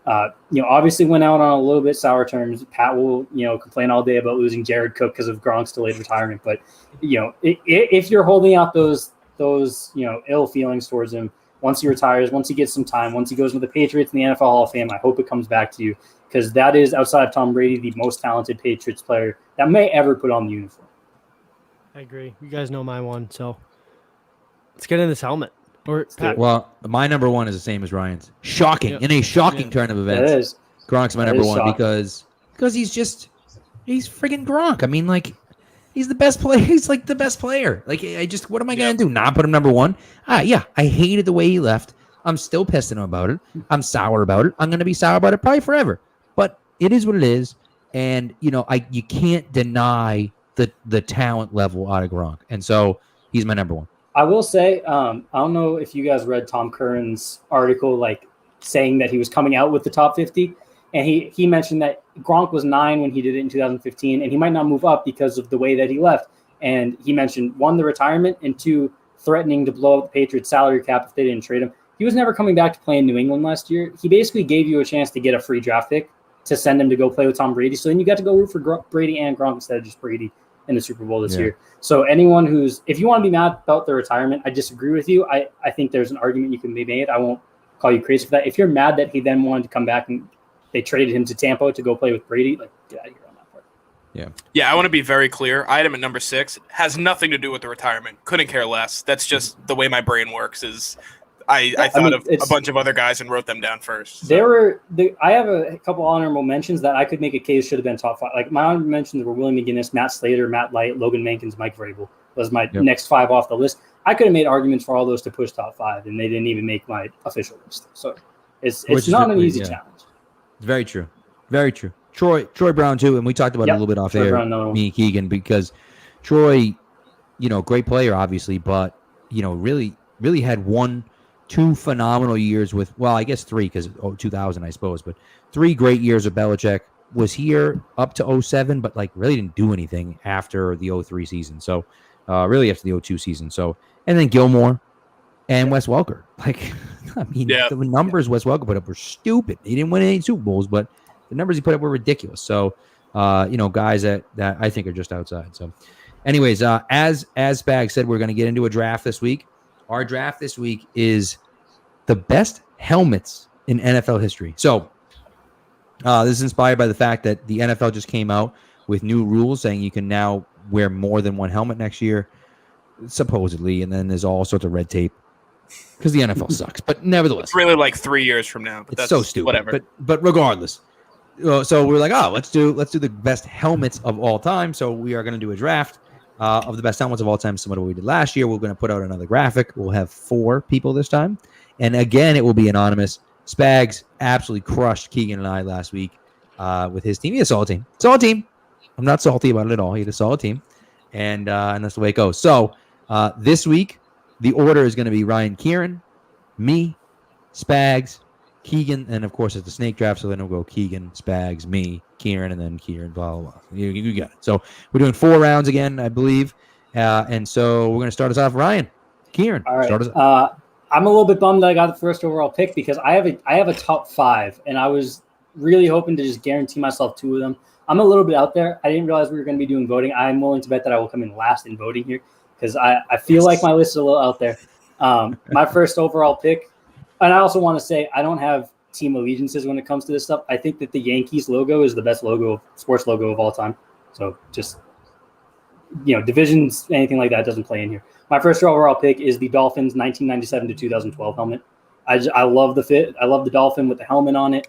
Obviously went out on a little bit sour terms. Pat will, complain all day about losing Jared Cook because of Gronk's delayed retirement. But, if you're holding out those ill feelings towards him, once he retires, once he gets some time, once he goes into the Patriots and the NFL Hall of Fame, I hope it comes back to you, because that is, outside of Tom Brady, the most talented Patriots player that may ever put on the uniform. I agree. You guys know my one, so let's get in this helmet. Well, my number 1 is the same as Ryan's. Shocking. In a shocking turn of events. It is. Gronk's my number 1 because he's friggin' Gronk. I mean, like, he's the best player. He's like the best player. Like, what am I going to do? Not put him number 1? I hated the way he left. I'm still pissed at him about it. I'm sour about it. I'm going to be sour about it probably forever. But it is what it is. And, you can't deny the talent level out of Gronk. And so he's my number 1. I will say, I don't know if you guys read Tom Curran's article, like saying that he was coming out with the top 50. And he mentioned that Gronk was 9 when he did it in 2015, and he might not move up because of the way that he left. And he mentioned 1, the retirement, and 2, threatening to blow up the Patriots salary cap if they didn't trade him. He was never coming back to play in New England last year. He basically gave you a chance to get a free draft pick to send him to go play with Tom Brady. So then you got to go root for Brady and Gronk instead of just Brady in the Super Bowl this year. So anyone if you want to be mad about the retirement, I disagree with you. I think there's an argument you can be made. I won't call you crazy for that. If you're mad that he then wanted to come back and they traded him to Tampa to go play with Brady, like, get out of here on that part. Yeah, I want to be very clear. I had him at number 6. Has nothing to do with the retirement. Couldn't care less. That's just the way my brain works. Is I thought of a bunch of other guys and wrote them down first. So. I have a couple honorable mentions that I could make a case should have been top 5. Like my honorable mentions were Willie McGinnis, Matt Slater, Matt Light, Logan Mankins, Mike Vrabel. Was my next 5 off the list. I could have made arguments for all those to push top 5, and they didn't even make my official list. So it's not an easy challenge. It's very true. Very true. Troy Brown too, and we talked about it a little bit off air, me and Keegan, because Troy, great player obviously, but really had one 2 phenomenal years with, well, I guess 3 because 2000, I suppose, but 3 great years of Belichick. Was here up to 07, but like really didn't do anything after the 03 season. So really after the 02 season. So, and then Gilmore and Wes Welker. Like, I mean, the numbers Wes Welker put up were stupid. He didn't win any Super Bowls, but the numbers he put up were ridiculous. So, guys that I think are just outside. So, anyways, as Spag said, we're going to get into a draft this week. Our draft this week is the best helmets in NFL history. So, this is inspired by the fact that the NFL just came out with new rules saying you can now wear more than one helmet next year, supposedly, and then there's all sorts of red tape because the NFL sucks. But nevertheless, it's really like 3 years from now. But it's that's so stupid. Whatever. But regardless, so we're like, let's do the best helmets of all time. So we are going to do a draft of the best helmets of all time, similar to what we did last year. We're going to put out another graphic. We'll have 4 people this time, and again, it will be anonymous. Spags absolutely crushed Keegan and I last week with his team. He had a solid team. Solid team. I'm not salty about it at all. He had a solid team, and that's the way it goes. So this week, the order is going to be Ryan Kieran, me, Spags, Keegan, and of course it's the snake draft, so then we'll go Keegan, Spags, me, Kieran, and then Kieran, blah, blah, blah. You got it. So we're doing 4 rounds again, I believe, and so we're going to start us off. Ryan, Kieran, all right. Start us off. I'm a little bit bummed that I got the first overall pick because I have a top 5, and I was really hoping to just guarantee myself 2 of them. I'm a little bit out there. I didn't realize we were going to be doing voting. I'm willing to bet that I will come in last in voting here because I feel like my list is a little out there. My first overall pick, and I also want to say I don't have team allegiances when it comes to this stuff. I think that the Yankees logo is the best sports logo of all time. So just, divisions, anything like that doesn't play in here. My first overall pick is the Dolphins 1997 to 2012 helmet. I love the fit. I love the Dolphin with the helmet on it.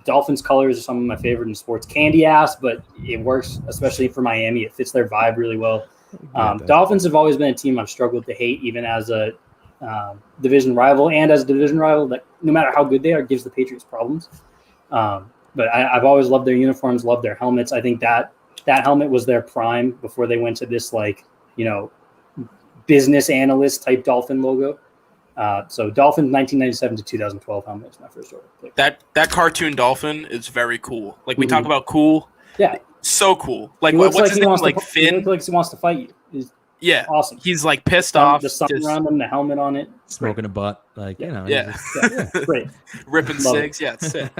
Dolphins colors are some of my favorite in sports. Candy ass, but it works, especially for Miami. It fits their vibe really well. Dolphins have always been a team I've struggled to hate, even as a division rival. And as a division rival, that no matter how good they are, gives the Patriots problems. But I've always loved their uniforms, loved their helmets. I think that helmet was their prime before they went to this, business analyst type Dolphin logo. So Dolphin 1997 to 2012 helmet is my first overall pick. That cartoon Dolphin is very cool. Like we talk about cool. Yeah. So cool. Like he looks what's like his he name? wants Like to, Finn. He looks like he wants to fight you. He's awesome. He's like pissed off. The sun around him, the helmet on it. Smoking a butt. Like, Yeah. Great. Ripping cigs. Yeah, it's sick.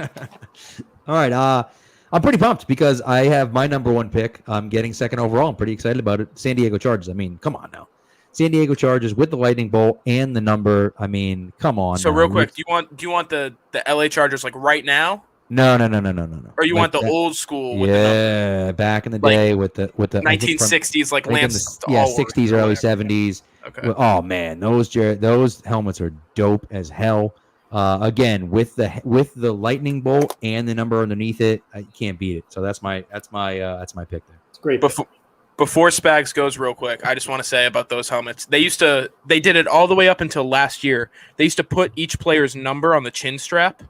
All right. I'm pretty pumped because I have my number 1 pick. I'm getting second overall. I'm pretty excited about it. San Diego Chargers. I mean, come on now. San Diego Chargers with the lightning bolt and the number. I mean, come on. So now. real quick, do you want the LA Chargers like right now? No. Or you want the old school? With the number? Back in the day with the 1960s, like Lance. 60s, early 70s. Okay. Oh man, those helmets are dope as hell. Again, with the lightning bolt and the number underneath it, I can't beat it. So that's my pick there. It's great. Before Spags goes real quick, I just want to say about those helmets. They did it all the way up until last year. They used to put each player's number on the chin strap.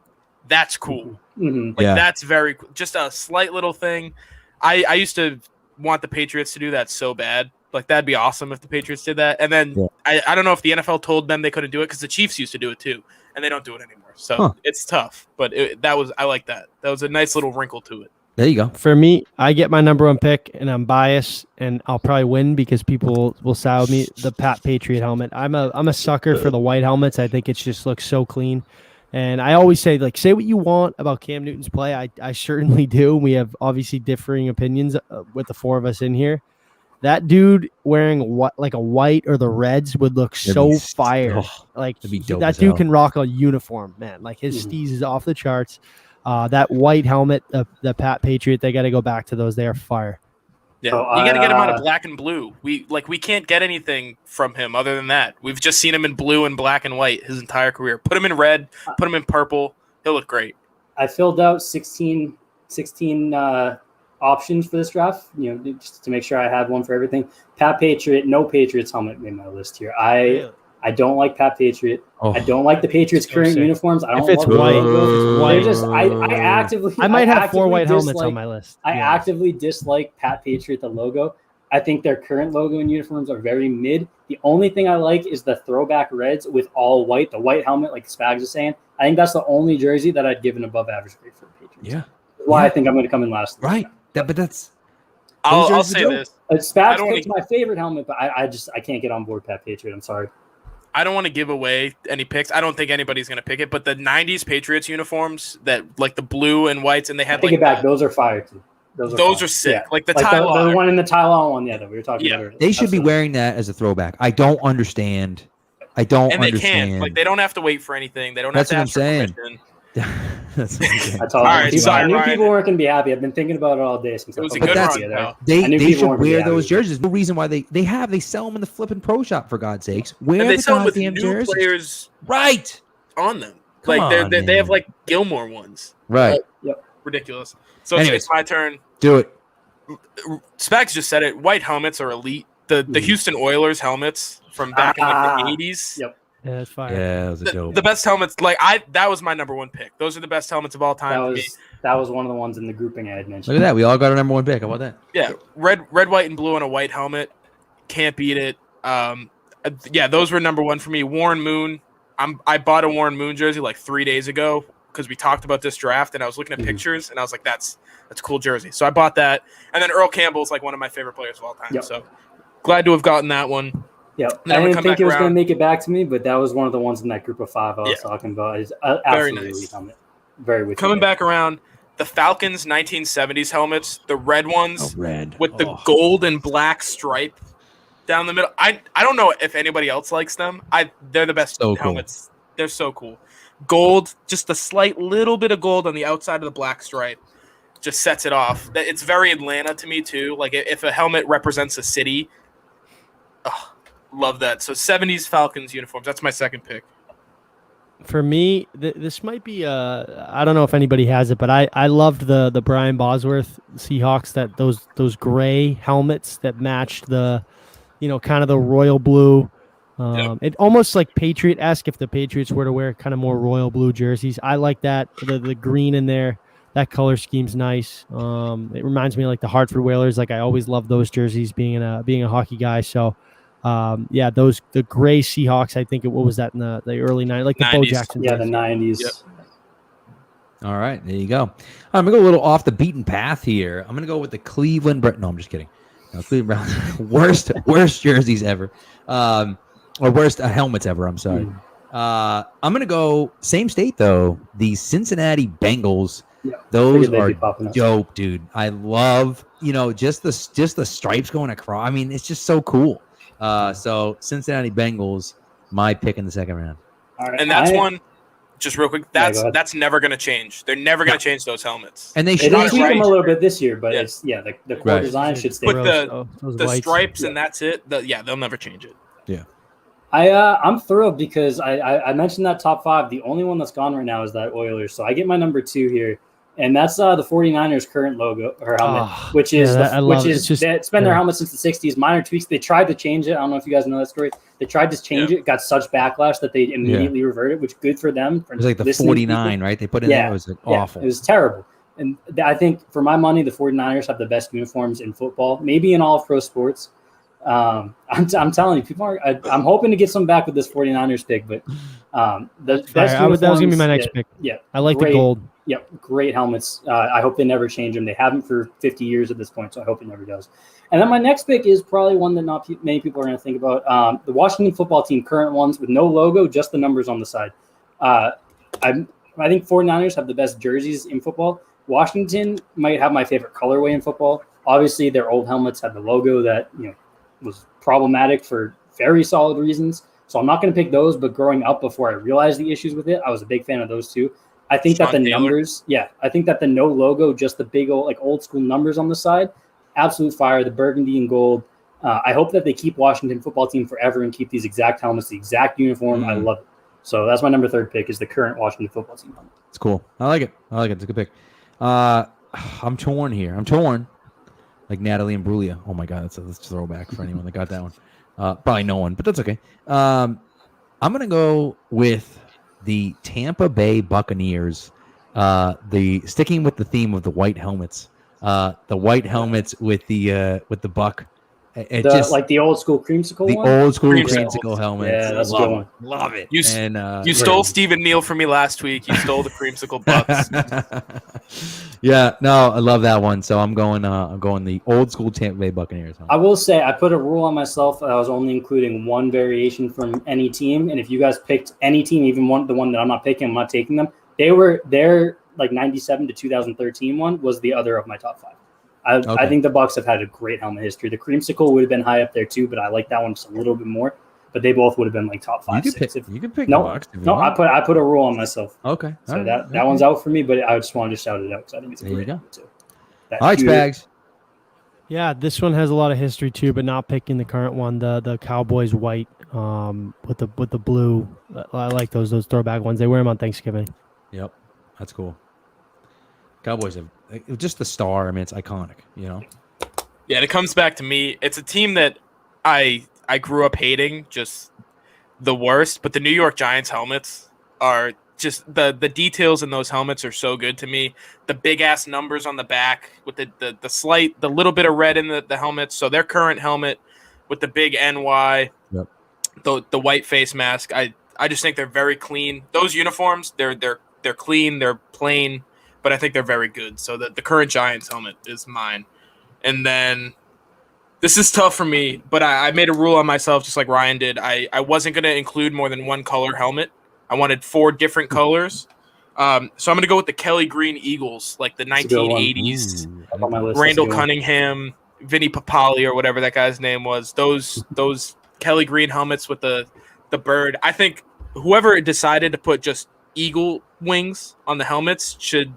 That's cool. Mm-hmm. That's very cool. Just a slight little thing. I used to want the Patriots to do that so bad. Like that'd be awesome if the Patriots did that. And then I don't know if the NFL told them they couldn't do it because the Chiefs used to do it too, and they don't do it anymore. So it's tough. But I like that. That was a nice little wrinkle to it. There you go. For me, I get my number 1 pick, and I'm biased, and I'll probably win because people will side with me. The Pat Patriot helmet. I'm a sucker for the white helmets. I think it just looks so clean. And I always say, say what you want about Cam Newton's play. I certainly do. We have obviously differing opinions with the 4 of us in here. That dude wearing a white or the reds would look so fire. That dude can rock a uniform, man. Like his steez is off the charts. That white helmet, the Pat Patriot, they got to go back to those. They are fire. Yeah, you got to get him out of black and blue. We can't get anything from him other than that. We've just seen him in blue and black and white his entire career. Put him in red, put him in purple. He'll look great. I filled out 16 options for this draft, just to make sure I had one for everything. Pat Patriot, no Patriots helmet made my list here. I don't like Pat Patriot. I don't like the Patriots' current uniforms. I don't. If it's white, I actively. I might have 4 white helmets on my list. I actively dislike Pat Patriot, the logo. I think their current logo and uniforms are very mid. The only thing I like is the throwback reds with all white, the white helmet, like Spags is saying. I think that's the only jersey that I'd give an above average grade for the Patriots. Yeah. That's why I think I'm going to come in last. Right. But that's. I'll say this. Spags pick's my favorite helmet, but I can't get on board Pat Patriot. I'm sorry. I don't want to give away any picks. I don't think anybody's going to pick it, but the 90s Patriots uniforms that like the blue and whites, and they had take it back. Those are fire too. Those are sick. Yeah. Like the one in the Tyler one, that we were talking about earlier. They should be wearing that as a throwback. I don't understand. And they can't. Like they don't have to wait for anything. They don't have to ask for permission. That's what I'm saying. That's all right, I knew people weren't going to be happy. I've been thinking about it all day since it was a good run. They should wear those jerseys. No reason why they sell them in the flipping pro shop, for God's sakes. Wear and they the sell them with goddamn new jerseys. Players right on them. They have like Gilmore ones. Right. Yep. Ridiculous. So it's my turn. Do it. Spags just said it. White helmets are elite. The Houston Oilers helmets from back in the 80s. Yep. Yeah, that's fire. Yeah, that was a dope. The best helmets, that was my number one pick. Those are the best helmets of all time. That was one of the ones in the grouping I had mentioned. Look at that. We all got our number one pick. How about that? Yeah. Red, white, and blue on a white helmet. Can't beat it. Those were number one for me. Warren Moon. I bought a Warren Moon jersey like 3 days ago because we talked about this draft, and I was looking at pictures, and I was like, that's a cool jersey. So I bought that. And then Earl Campbell's like one of my favorite players of all time. Yep. So glad to have gotten that one. Yeah, I didn't think it was going to make it back to me, but that was one of the ones in that group of five I was talking about. It's absolutely nice. Helmet. Very with coming back around. The Falcons 1970s helmets, the red ones with the gold and black stripe down the middle. I don't know if anybody else likes them. They're the best helmets. Cool. They're so cool. Gold, just a slight little bit of gold on the outside of the black stripe just sets it off. It's very Atlanta to me too. Like if a helmet represents a city, love that. So 70s Falcons uniforms. That's my second pick. For me, this might be I don't know if anybody has it, but I loved the Brian Bosworth Seahawks, that those gray helmets that matched the kind of the royal blue. It almost like Patriot-esque if the Patriots were to wear kind of more royal blue jerseys. I like that. The green in there, that color scheme's nice. It reminds me of like the Hartford Whalers. Like I always loved those jerseys being a hockey guy. So the gray Seahawks, I think what was that in the early 90s, like the 90s. Bo Jackson. Yeah, the 90s. Yep. All right, there you go. I'm gonna go a little off the beaten path here. I'm gonna go with the Cleveland Browns. No, I'm just kidding. No, Cleveland Browns, worst jerseys ever, or worst helmets ever. I'm sorry. I'm gonna go same state though. The Cincinnati Bengals. Yeah, those are dope, dude. I love just the stripes going across. I mean, it's just so cool. So Cincinnati Bengals, my pick in the second round. All right, and that's one. Just real quick, that's never going to change. They're never going to change those helmets. And they should tweak them a little bit this year, but the core design should stay. But the stripes and that's it. They'll never change it. Yeah. I'm thrilled because I mentioned that top five. The only one that's gone right now is that Oilers. So I get my number 2 here. And that's the 49ers current logo or helmet, which is it's been their helmet since the 60s. Minor tweaks. They tried to change it. I don't know if you guys know that story. They tried to change it, got such backlash that they immediately reverted, which good for them. It was like the 49, right? They put in there. It was awful. It was terrible. And I think for my money, the 49ers have the best uniforms in football, maybe in all of pro sports. I'm telling you, people are. I'm hoping to get some back with this 49ers pick, but the best that was gonna be my next pick. Yeah, I like the gold. Yep, great helmets. I hope they never change them. They haven't for 50 years at this point, so I hope it never does. And then my next pick is probably one that not many people are going to think about. The Washington football team, current ones with no logo, just the numbers on the side. I think 49ers have the best jerseys in football. Washington might have my favorite colorway in football. Obviously, their old helmets had the logo that was problematic for very solid reasons. So I'm not going to pick those, but growing up before I realized the issues with it, I was a big fan of those too. I think that the numbers, I think that the no logo, just the big old school numbers on the side, absolute fire, the burgundy and gold. I hope that they keep Washington football team forever and keep these exact helmets, the exact uniform. I love it. So that's my number 3 pick is the current Washington football team helmet. It's cool. I like it. It's a good pick. I'm torn here. Like Natalie Imbruglia. Oh my God, that's a throwback for anyone that got that one. Probably no one, but that's okay. I'm gonna go with the Tampa Bay Buccaneers. Sticking with the theme of the white helmets. The white helmets with the buck Like the old school creamsicle one? The old school creamsicle helmet. Yeah, that's a good one. Love it. You stole Stephen Neal from me last week. You stole the creamsicle bucks. Yeah, no, I love that one. So I'm going the old school Tampa Bay Buccaneers helmet. I will say I put a rule on myself. I was only including one variation from any team, and if you guys picked any team, even the one that I'm not picking, I'm not taking them. Their like 97 to 2013 one was the other of my top 5. I think the Bucs have had a great helmet history. The creamsicle would have been high up there too, but I like that one just a little bit more. But they both would have been like top 5, 6. You could pick no, the Bucs. No, I put a rule on myself. Okay, so that one's out for me, but I just wanted to shout it out because I think it's a great helmet too. All right, Spags. Yeah, this one has a lot of history too, but not picking the current one. The Cowboys white with the blue. I like those throwback ones. They wear them on Thanksgiving. Yep, that's cool. Cowboys have just the star. I mean, it's iconic, you know. Yeah, and it comes back to me. It's a team that I grew up hating, just the worst. But the New York Giants helmets are just the details in those helmets are so good to me. The big ass numbers on the back with the little bit of red in the helmets. So their current helmet with the big NY, the white face mask. I just think they're very clean. Those uniforms, they're clean, they're plain, but I think they're very good. So the current Giants helmet is mine. And then this is tough for me, but I made a rule on myself just like Ryan did. I wasn't going to include more than one color helmet. I wanted 4 different colors. So I'm going to go with the Kelly Green Eagles, like the 1980s. Randall Cunningham, Vinny Papali, or whatever that guy's name was. Those Kelly Green helmets with the bird. I think whoever decided to put just eagle wings on the helmets should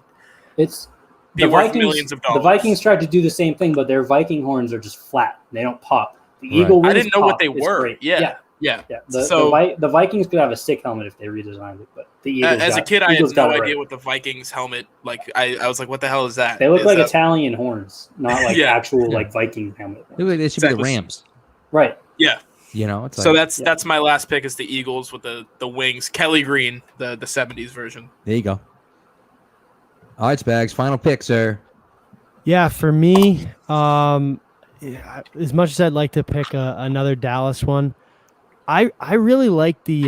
be worth millions of dollars. The Vikings tried to do the same thing, but their Viking horns are just flat. They don't pop. The eagle wings I didn't know what they were. Yeah. The Vikings could have a sick helmet if they redesigned it, but the Eagles as a kid, I had no idea what the Vikings helmet like. I was like, what the hell is that? They look like Italian horns, not like actual like Viking helmet. They look like they should be the Rams, right? Yeah. You know, it's so that's my last pick is the Eagles with the wings. Kelly Green, the 70s version. There you go. All right, Spags, final pick, sir. Yeah, for me, as much as I'd like to pick another Dallas one, I really like the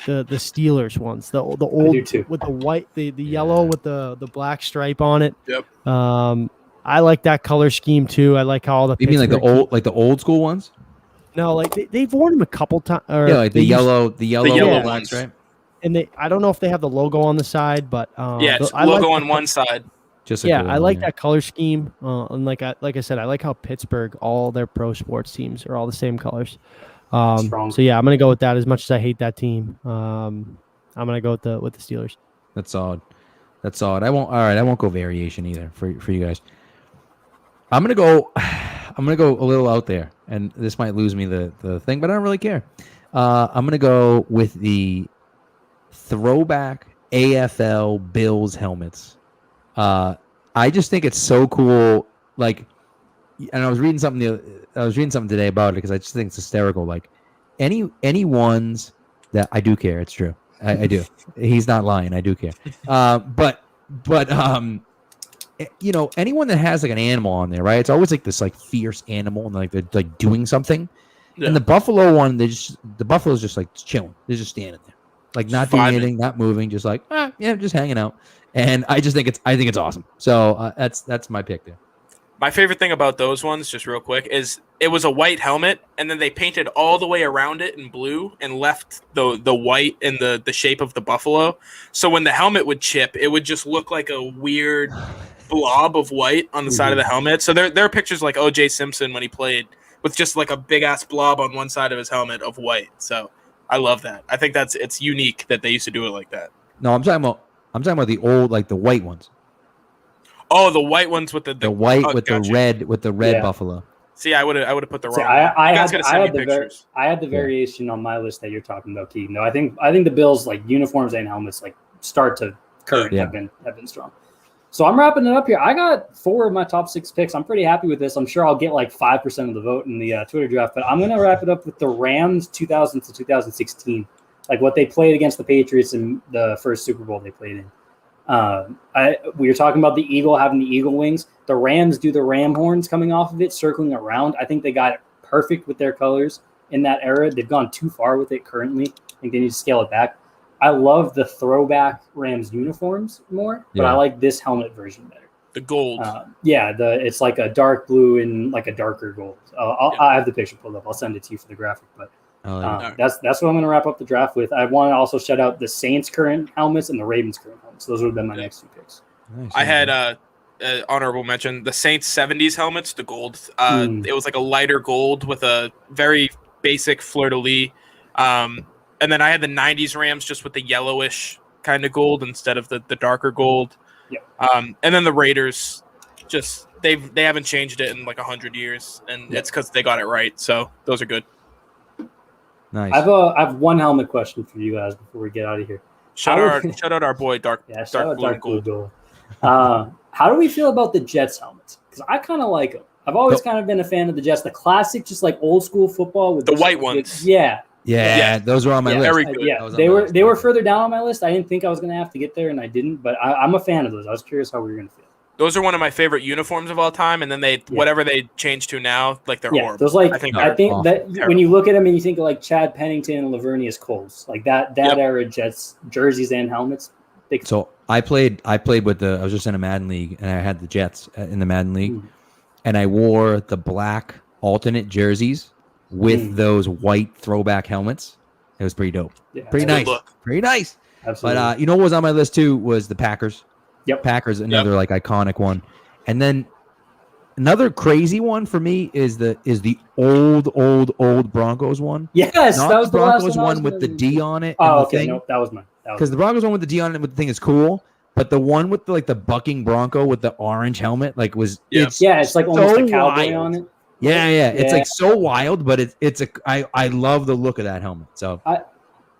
Steelers ones, the old with the white, the yellow with the black stripe on it. Yep. I like that color scheme too. I like how all the. You mean like the old school ones? No, like they've worn them a couple times. Yeah, like the yellow ones, right? And I don't know if they have the logo on the side, but it's logo on one side. I like that color scheme. And like I said, I like how Pittsburgh, all their pro sports teams are all the same colors. So yeah, I'm gonna go with that. As much as I hate that team, I'm gonna go with the Steelers. That's solid. I won't go variation either for you guys. I'm gonna go a little out there, and this might lose me the thing, but I don't really care. I'm gonna go with the throwback AFL Bills helmets. I just think it's so cool. Like, and I was reading something today about it because I just think it's hysterical. Like, any ones that I do care. It's true. I do. He's not lying. I do care. But you know, anyone that has like an animal on there, right? It's always like this like fierce animal and like they're like doing something. Yeah. And the Buffalo one, the Buffalo's just like chilling. They're just standing there, like not doing anything, not moving, just like just hanging out. And I think it's awesome. So that's my pick there. My favorite thing about those ones, just real quick, is it was a white helmet, and then they painted all the way around it in blue and left the white in the shape of the buffalo. So when the helmet would chip, it would just look like a weird blob of white on the side of the helmet. So there are pictures like O.J. Simpson when he played with just like a big-ass blob on one side of his helmet of white. So I love that. I think it's unique that they used to do it like that. No, I'm talking about the old, like the white ones. Oh, the white ones with the white with the red buffalo. See, I would have put the wrong. I had the variation on my list that you're talking about, Keaton. No, I think the Bills like uniforms and helmets like start to current have been strong. So I'm wrapping it up here. I got 4 of my top 6 picks. I'm pretty happy with this. I'm sure I'll get like 5% of the vote in the Twitter draft, but I'm gonna wrap it up with the Rams 2000 to 2016, like what they played against the Patriots in the first Super Bowl they played in. We were talking about the Eagle having the Eagle wings. The Rams do the Ram horns coming off of it, circling around. I think they got it perfect with their colors in that era. They've gone too far with it currently. I think they need to scale it back. I love the throwback Rams uniforms more, but I like this helmet version better. The gold. It's like a dark blue and like a darker gold. I have the picture pulled up. I'll send it to you for the graphic, but that's what I'm going to wrap up the draft with. I want to also shout out the Saints current helmets and the Ravens current helmets. Those would have been my next two picks. Nice. I had honorable mention the Saints 70s helmets, the gold. It was like a lighter gold with a very basic fleur-de-lis. And then I had the 90s Rams just with the yellowish kind of gold instead of the darker gold. Yep. And then the Raiders, just they haven't changed it in like 100 years, and it's because they got it right. So those are good. Nice. I have one helmet question for you guys before we get out of here. Shout out our boy Dark Blue and Gold. How do we feel about the Jets helmets? Because I kind of like them. I've always kind of been a fan of the Jets, the classic, just like old school football with the white ones. Yeah, those were on my list. Very good. They were further down on my list. I didn't think I was going to have to get there, and I didn't. But I'm a fan of those. I was curious how we were going to feel. Those are one of my favorite uniforms of all time, and then whatever they changed to now, like they're horrible. Those I think that when you look at them and you think of like Chad Pennington and Lavernius Coles, like that era Jets jerseys and helmets. So I played with I was just in a Madden league, and I had the Jets in the Madden league, and I wore the black alternate jerseys with those white throwback helmets. It was pretty dope. Yeah, pretty nice. Pretty nice. Absolutely. But what was on my list too was the Packers. Yep. Packers, another like iconic one. And then another crazy one for me is the old Broncos one. Yes, not that was the Broncos one, one with the D on it. Oh, okay. Nope, that was mine. Because the Broncos one with the D on it with the thing is cool. But the one with the bucking Bronco with the orange helmet, like it's like almost so a cowboy wild. On it. Yeah. It's like so wild, but I love the look of that helmet. So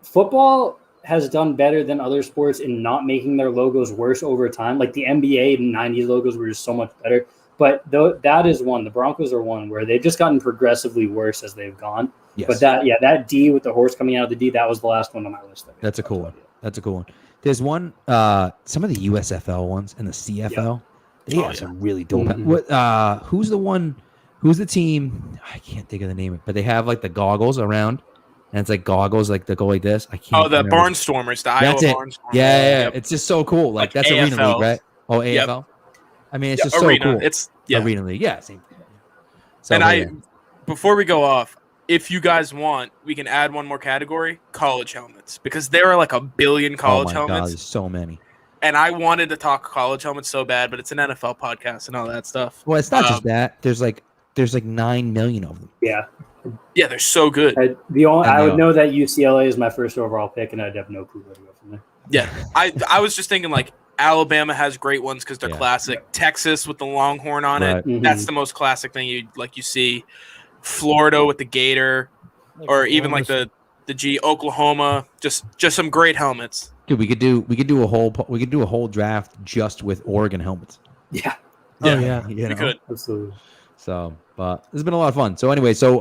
football has done better than other sports in not making their logos worse over time. Like the NBA and 90s logos were just so much better. But that is one. The Broncos are one where they've just gotten progressively worse as they've gone. Yes. But that D with the horse coming out of the D, that was the last one on my list. That's a cool one. That's a cool one. There's one, some of the USFL ones and the CFL. They have some really dope. Who's the team? I can't think of the name, but they have like the goggles around, and it's like goggles like that go like this. I can't. Oh, the Barnstormers, the Iowa Barnstormers. Yeah. It's just so cool. Like that's AFL. Arena League, right? Oh, AFL. Yep. I mean, it's just Arena. So cool. It's Arena League. Yeah. Same. So, and before we go off, if you guys want, we can add one more category: college helmets, because there are like a billion college helmets. God, there's so many. And I wanted to talk college helmets so bad, but it's an NFL podcast and all that stuff. Well, it's not just that. There's like 9 million of them. Yeah, they're so good. I would know that UCLA is my first overall pick, and I'd have no clue where to go from there. Yeah, I was just thinking like Alabama has great ones because they're classic. Yeah. Texas with the Longhorn on it, that's the most classic thing you see. Florida with the Gator, or even like the G. Oklahoma, just some great helmets. Dude, we could do a whole draft just with Oregon helmets. Yeah. We could. Absolutely. So, but this has been a lot of fun. So anyway, so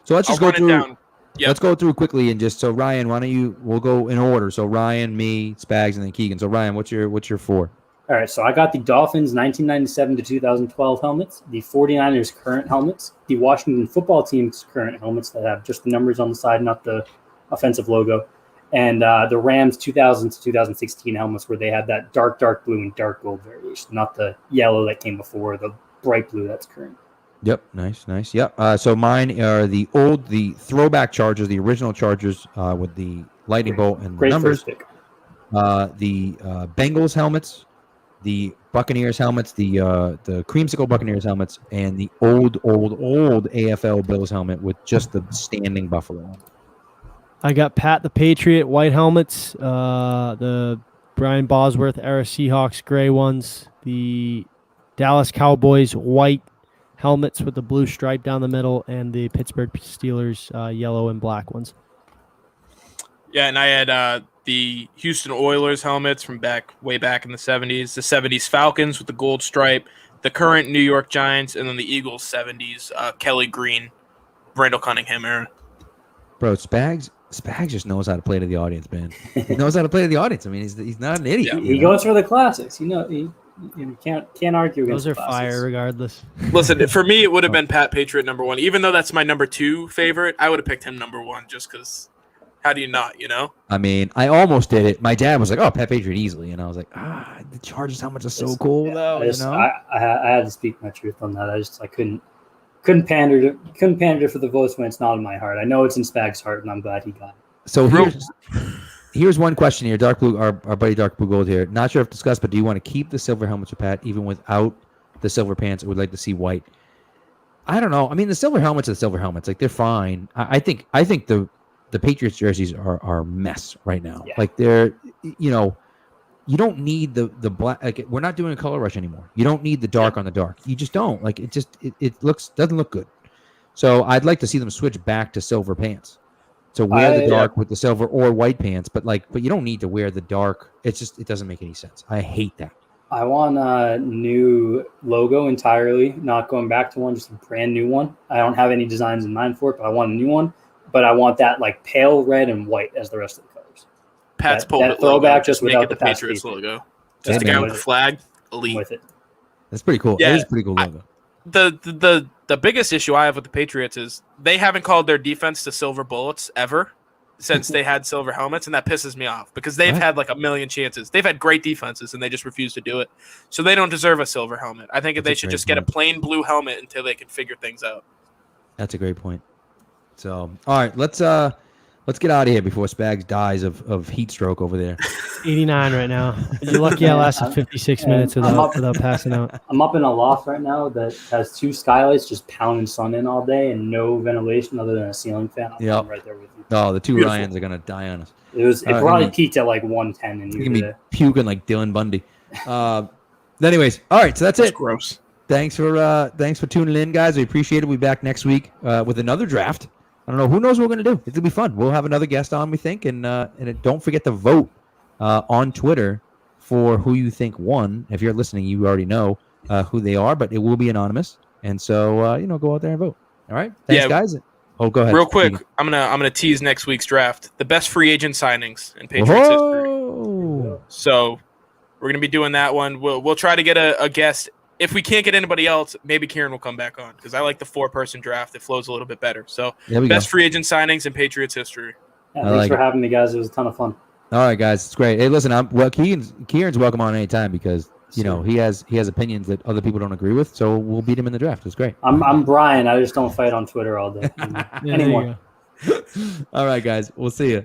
let's just go through. Yep. Let's go through quickly and just Ryan, why don't we'll go in order. So Ryan, me, Spags, and then Keegan. So Ryan, what's your 4? All right, so I got the Dolphins 1997 to 2012 helmets, the 49ers current helmets, the Washington football team's current helmets that have just the numbers on the side, not the offensive logo, and the Rams 2000 to 2016 helmets where they had that dark blue and dark gold variation, not the yellow that came before, the bright blue that's current. Yep, nice. Yep. So mine are the throwback Chargers, the original Chargers with the lightning bolt and the numbers. The Bengals helmets, the Buccaneers helmets, the creamsicle Buccaneers helmets, and the old AFL Bills helmet with just the standing buffalo. I got Pat the Patriot white helmets, the Brian Bosworth era Seahawks gray ones, the Dallas Cowboys white helmets with the blue stripe down the middle, and the Pittsburgh Steelers yellow and black ones. Yeah, and I had the Houston Oilers helmets from way back in the 70s, the 70s Falcons with the gold stripe, the current New York Giants, and then the Eagles 70s Kelly Green, Randall Cunningham era. Bro, Spags Spags just knows how to play to the audience, man. He knows how to play to the audience. I mean, he's not an idiot. He goes for the classics. You can't argue against those are fire regardless. Listen, for me, it would have been Pat Patriot number 1. Even though that's my number 2 favorite, I would have picked him number 1 just because. How do you not? I mean, I almost did it. My dad was like, "Oh, Pat Patriot easily," and I was like, the Chargers helmets are so cool, though. I had to speak my truth on that. I couldn't pander for the votes when it's not in my heart. I know it's in Spag's heart, and I'm glad he got it. So here's one question here. Dark Blue, our buddy Dark Blue Gold here. Not sure if discussed, but do you want to keep the silver helmets with Pat even without the silver pants, or would like to see white? I don't know. I mean, the silver helmets are the silver helmets. Like, they're fine. I think the Patriots jerseys are a mess right now. Yeah. Like, they're, you don't need the black. Like, we're not doing a color rush anymore. You don't need the dark on the dark. You just don't. Like, it doesn't look good. So I'd like to see them switch back to silver pants. So wear the dark with the silver or white pants, but you don't need to wear the dark. It doesn't make any sense. I hate that. I want a new logo entirely, not going back to one, just a brand new one. I don't have any designs in mind for it, but I want a new one. But I want that like pale red and white as the rest of the colors. Pat's pulled that throwback just without the Patriots logo. Just the guy with the flag, elite. With it. That's pretty cool. Yeah, it is a pretty cool logo. The biggest issue I have with the Patriots is they haven't called their defense to silver bullets ever since they had silver helmets, and that pisses me off because they've had like a million chances. They've had great defenses, and they just refuse to do it. So they don't deserve a silver helmet. I think they should just get a plain blue helmet until they can figure things out. That's a great point. So, all right, let's get out of here before Spags dies of heat stroke over there. 89 right now. You're lucky I lasted 56 minutes without passing out. I'm up in a loft right now that has 2 skylights just pounding sun in all day and no ventilation other than a ceiling fan. I'm right there with you. Oh, the 2 Beautiful. Ryans are going to die on us. It probably peaked at like 110. And you can be puking like Dylan Bundy. Anyways, all right, so that's it. Gross. Thanks for tuning in, guys. We appreciate it. We'll be back next week with another draft. I don't know. Who knows what we're going to do? It'll be fun. We'll have another guest on, we think. And don't forget to vote on Twitter for who you think won. If you're listening, you already know who they are, but it will be anonymous. And so, go out there and vote. All right? Thanks, guys. Oh, go ahead. Real quick, I'm gonna tease next week's draft. The best free agent signings in Patriots history. So we're going to be doing that one. We'll try to get a guest. If we can't get anybody else, maybe Kieran will come back on because I like the 4-person draft. It flows a little bit better. So best free agent signings in Patriots history. Yeah, thanks for having me, guys. It was a ton of fun. All right, guys. It's great. Hey, listen, Kieran's welcome on anytime because he has opinions that other people don't agree with. So we'll beat him in the draft. It's great. I'm Brian. I just don't fight on Twitter all day anymore. All right, guys. We'll see you.